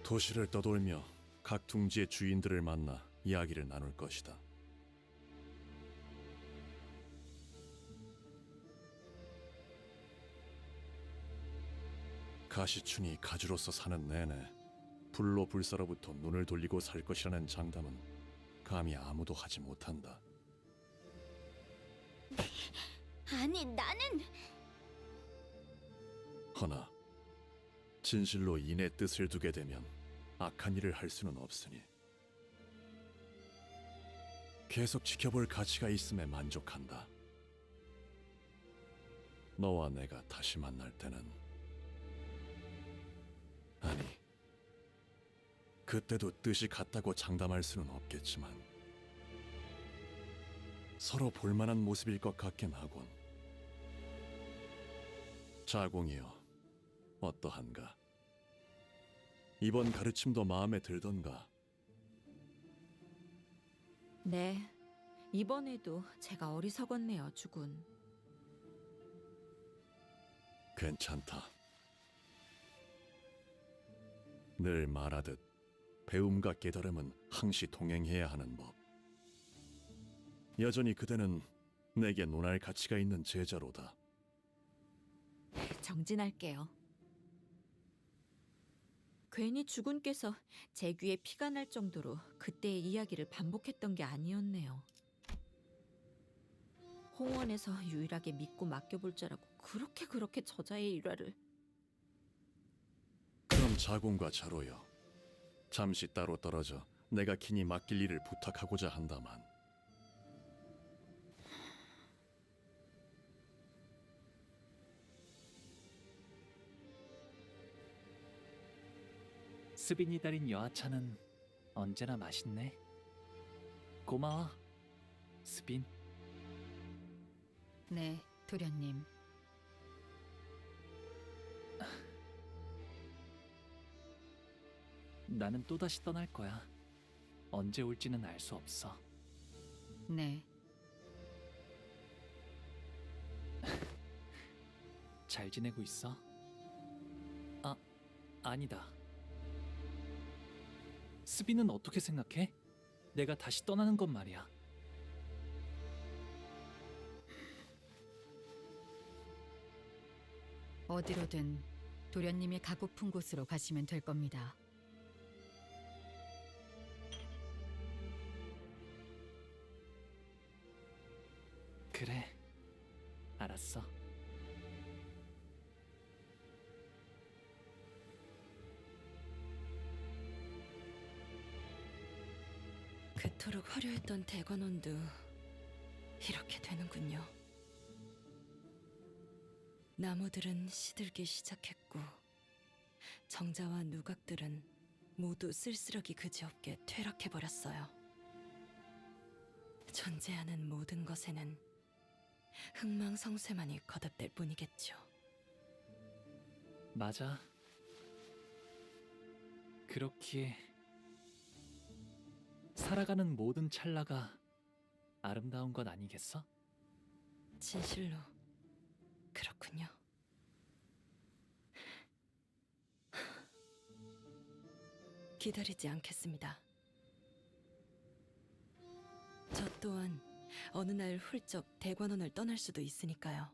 도시를 떠돌며 각 둥지의 주인들을 만나 이야기를 나눌 것이다. 가시춘이 가주로서 사는 내내 불로 불사로부터 눈을 돌리고 살 것이라는 장담은 감히 아무도 하지 못한다. 아니, 나는 허나 진실로 인의 뜻을 두게 되면 악한 일을 할 수는 없으니 계속 지켜볼 가치가 있음에 만족한다. 너와 내가 다시 만날 때는 아니 그때도 뜻이 같다고 장담할 수는 없겠지만 서로 볼만한 모습일 것 같긴 하군. 자공이여 어떠한가? 이번 가르침도 마음에 들던가? 네, 이번에도 제가 어리석었네요, 주군. 괜찮다. 늘 말하듯 배움과 깨달음은 항시 동행해야 하는 법. 여전히 그대는 내게 논할 가치가 있는 제자로다. 정진할게요. 괜히 주군께서 제 귀에 피가 날 정도로 그때의 이야기를 반복했던 게 아니었네요. 홍원에서 유일하게 믿고 맡겨볼 자라고 그렇게 저자의 일화를. 그럼 자공과 자로여, 잠시 따로 떨어져 내가 긴히 맡길 일을 부탁하고자 한다만. 스빈이 달인 여하차는 언제나 맛있네. 고마워, 스빈. 네, 도련님. 나는 또다시 떠날 거야. 언제 올지는 알 수 없어. 네, 잘 지내고 있어? 아니다. 스빈은 어떻게 생각해? 내가 다시 떠나는 건 말이야. 어디로든 도련님이 가고픈 곳으로 가시면 될 겁니다. 그래, 알았어. 그토록 화려했던 대관원도 이렇게 되는군요. 나무들은 시들기 시작했고 정자와 누각들은 모두 쓸쓸하기 그지없게 퇴락해버렸어요. 존재하는 모든 것에는 흥망성쇠만이 거듭될 뿐이겠죠. 맞아. 그렇기에 살아가는 모든 찰나가 아름다운 것 아니겠어? 진실로 그렇군요. 기다리지 않겠습니다. 저 또한 어느 날 훌쩍 대관원을 떠날 수도 있으니까요.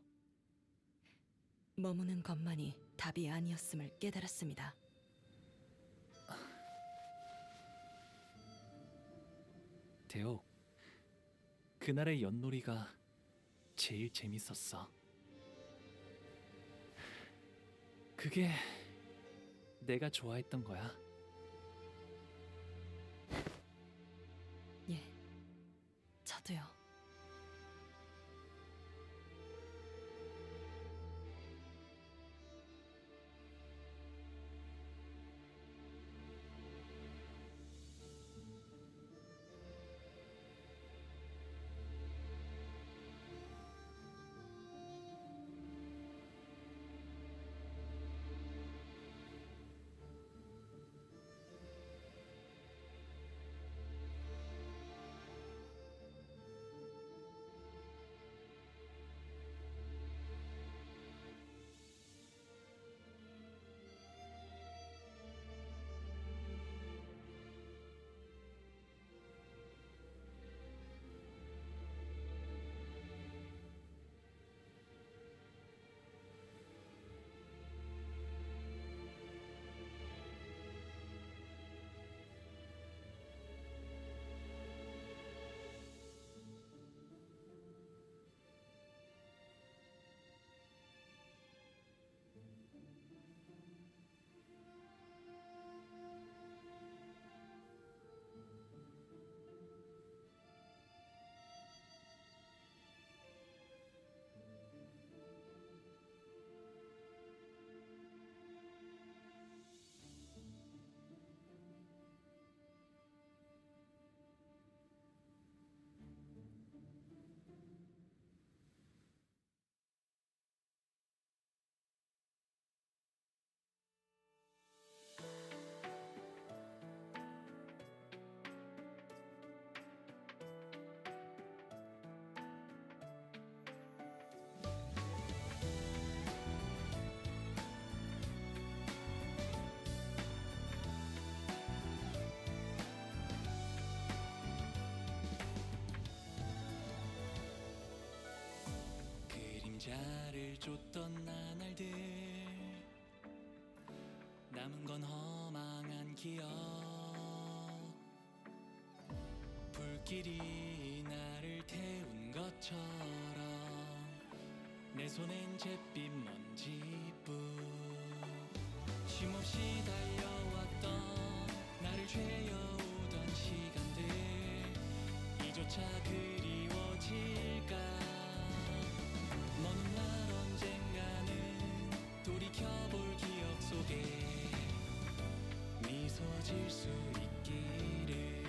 머무는 것만이 답이 아니었음을 깨달았습니다. 대옥, 그날의 연놀이가 제일 재밌었어. 그게 내가 좋아했던 거야. 예, 저도요. 그림자를 쫓던 나날들 남은 건 허망한 기억 불길이 나를 태운 것처럼 내 손엔 잿빛 먼지뿐 쉼없이 달려왔던 나를 죄어오던 시간들 이조차 그리워질까 먼 날 언젠가는 돌이켜볼 기억 속에 미소 질 수 있기를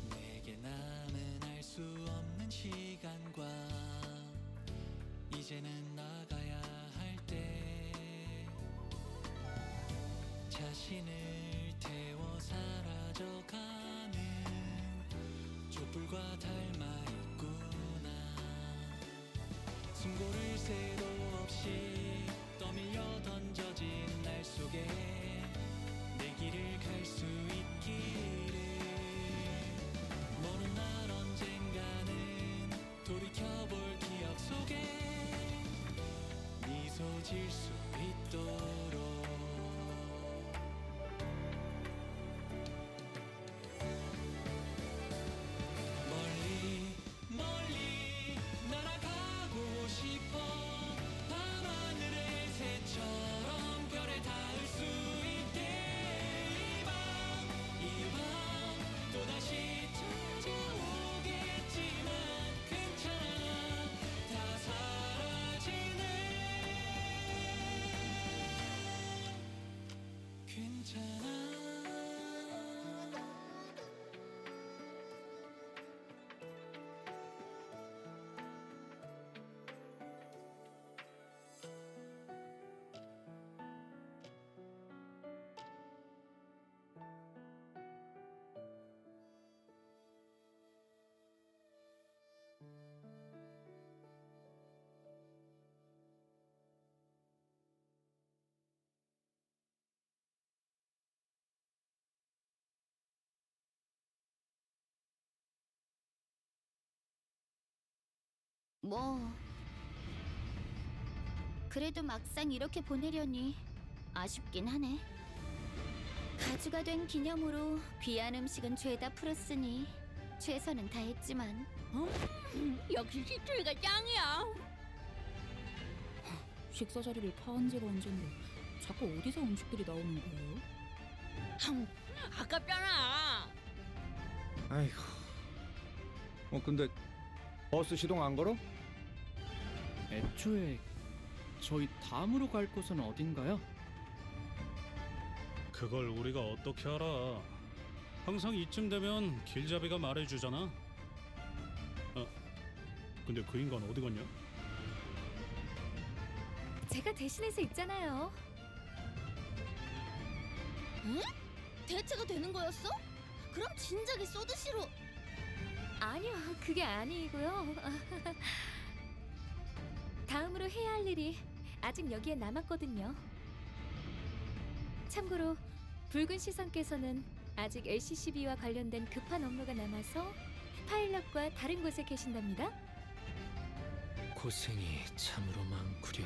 내게 남은 알 수 없는 시간과 이제는 나가야 할 때 자신을 태워 사라져가는 촛불과 닮아 있구나 숨고를 새도 없이 떠밀려 던져진 날 속에 내 길을 갈 수 있기를 먼 날 언젠가는 돌이켜볼 기억 속에 미소 질 수 있도록 멀리 멀리 날아가고 싶어 밤하늘의 새처럼 별에 닿을 수 있게 이 밤 또다시 찾아오겠지만 괜찮아 다 사라지네 괜찮아 뭐 그래도 막상 이렇게 보내려니 아쉽긴 하네. 가주가 된 기념으로 귀한 음식은 죄다 풀었으니 최선은 다했지만 역시 시트리가 짱이야. 식사 자리를 파한 지가 언젠데 자꾸 어디서 음식들이 나오는 거예요? 아깝잖아. 아이고. 근데 버스 시동 안 걸어? 애초에 저희 다음으로 갈 곳은 어딘가요? 그걸 우리가 어떻게 알아? 항상 이쯤 되면 길잡이가 말해주잖아. 근데 그 인간 어디 갔냐? 제가 대신해서 있잖아요. 응? 대체가 되는 거였어? 그럼 진작에 쏘드시로. 아니요, 그게 아니고요. 다음으로 해야 할 일이 아직 여기에 남았거든요. 참고로 붉은 시선께서는 아직 LCCB와 관련된 급한 업무가 남아서 파일럿과 다른 곳에 계신답니다. 고생이 참으로 많구려.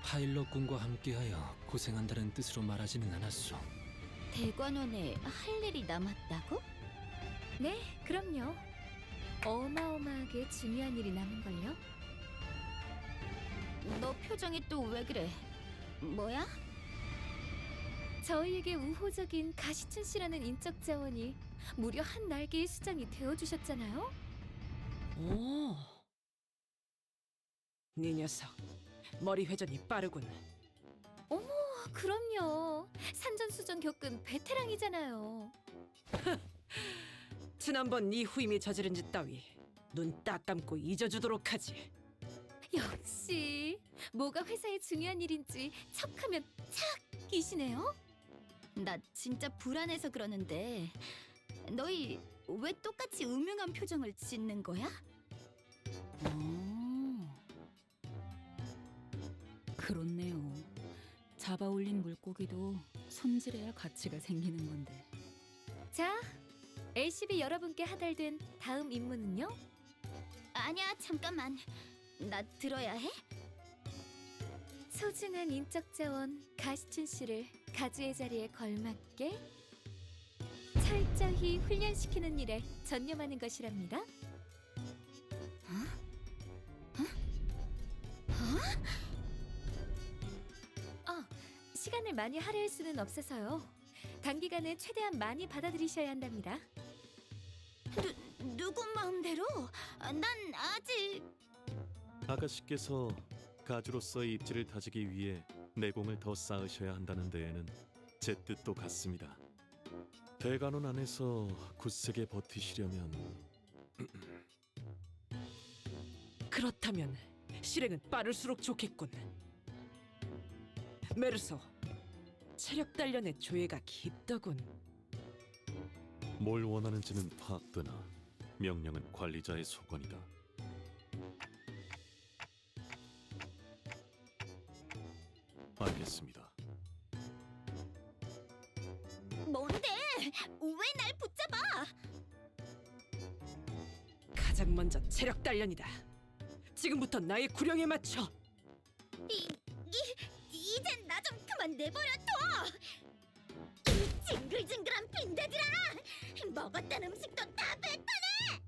파일럿군과 함께하여 고생한다는 뜻으로 말하지는 않았소. 대관원에 할 일이 남았다고? 네, 그럼요. 어마어마하게 중요한 일이 남은걸요. 너 표정이 또 왜 그래? 뭐야? 저희에게 우호적인 가시춘 씨라는 인적 자원이 무려 한 날개의 수장이 되어주셨잖아요. 오, 네 녀석 머리 회전이 빠르군. 어머, 그럼요. 산전수전 겪은 베테랑이잖아요. 지난번 네 후임이 저지른 짓 따위 눈 딱 감고 잊어주도록 하지. 역시 뭐가 회사에 중요한 일인지 척하면 착이시네요. 나 진짜 불안해서 그러는데 너희 왜 똑같이 음흉한 표정을 짓는 거야? 그렇네요. 잡아 올린 물고기도 손질해야 가치가 생기는 건데. 자, LCB 여러분께 하달된 다음 임무는요? 아니야, 잠깐만. 나 들어야 해? 소중한 인적 자원 가시춘 씨를 가주의 자리에 걸맞게 철저히 훈련시키는 일에 전념하는 것이랍니다. 시간을 많이 할애할 수는 없어서요. 단기간에 최대한 많이 받아들이셔야 한답니다. 누구 마음대로? 난 아직... 아가씨께서 가주로서의 입지를 다지기 위해 내공을 더 쌓으셔야 한다는 데에는 제 뜻도 같습니다. 대관원 안에서 굳세게 버티시려면 그렇다면 실행은 빠를수록 좋겠군. 메르소, 체력 단련의 조예가 깊더군. 뭘 원하는지는 파악되나 명령은 관리자의 소관이다. 알겠습니다. 뭔데? 왜 날 붙잡아? 가장 먼저 체력 단련이다. 지금부터 나의 구령에 맞춰. 이젠 나 좀 그만 내버려 둬! 이 징글징글한 빈대들아! 먹었던 음식도 다 뱉어내!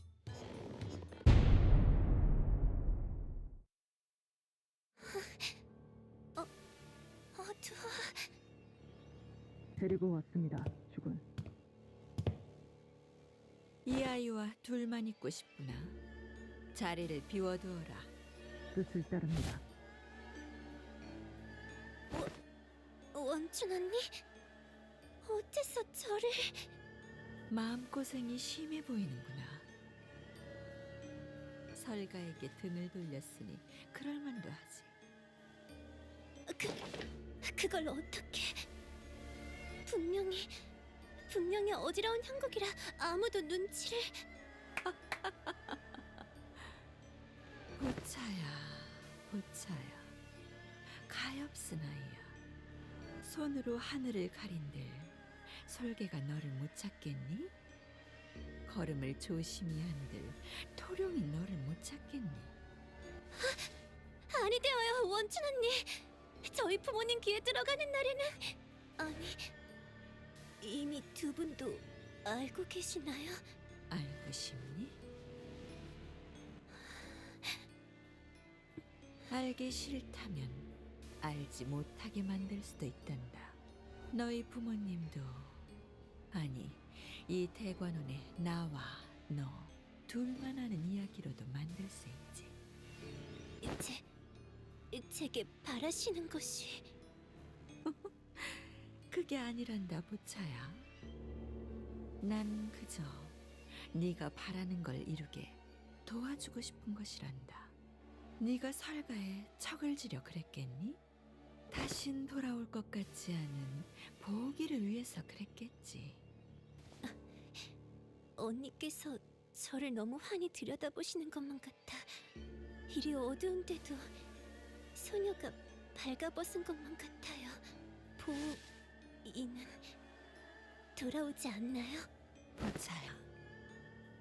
어두워... 데리고 왔습니다, 주군. 이 아이와 둘만 있고 싶구나. 자리를 비워두어라. 뜻을 따릅니다. 원춘 언니? 어째서 저를... 마음고생이 심해 보이는구나. 설가에게 등을 돌렸으니 그럴 만도 하지. 그걸 어떻게... 분명히 어지러운 형국이라 아무도 눈치를... 보차야. 가엾은 아이야. 손으로 하늘을 가린들 솔개가 너를 못 찾겠니? 걸음을 조심히 한들 토룡이 너를 못 찾겠니? 아니 되어요, 원춘 언니. 저희 부모님 귀에 들어가는 날에는... 아니... 이미 두 분도 알고 계시나요? 알고 싶니? 알기 싫다면 알지 못하게 만들 수도 있단다. 너희 부모님도, 아니 이 대관원에 나와 너 둘만 아는 이야기로도 만들 수 있지. 제게 바라시는 것이... 그게 아니란다, 보차야. 난 그저 네가 바라는 걸 이루게 도와주고 싶은 것이란다. 네가 설가에 척을 지려 그랬겠니? 다신 돌아올 것 같지 않은 보기를 위해서 그랬겠지. 언니께서 저를 너무 환히 들여다보시는 것만 같아 이리 어두운데도 소녀가 발가벗은 것만 같아요. 보이는 돌아오지 않나요? 보차야,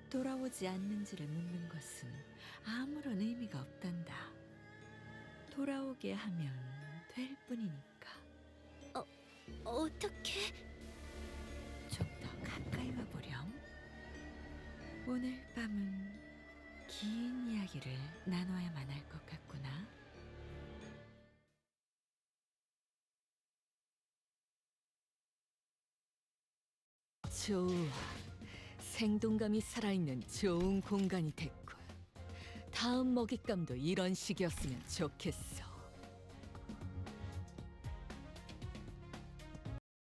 돌아오지 않는지를 묻는 것은 아무런 의미가 없단다. 돌아오게 하면 될 뿐이니까. 어떻게? 좀 더 가까이 와보렴. 오늘 밤은 긴 이야기를 나눠야만 할 것 같구나. 좋아. 생동감이 살아있는 좋은 공간이 됐군. 다음 먹잇감도 이런 식이었으면 좋겠어.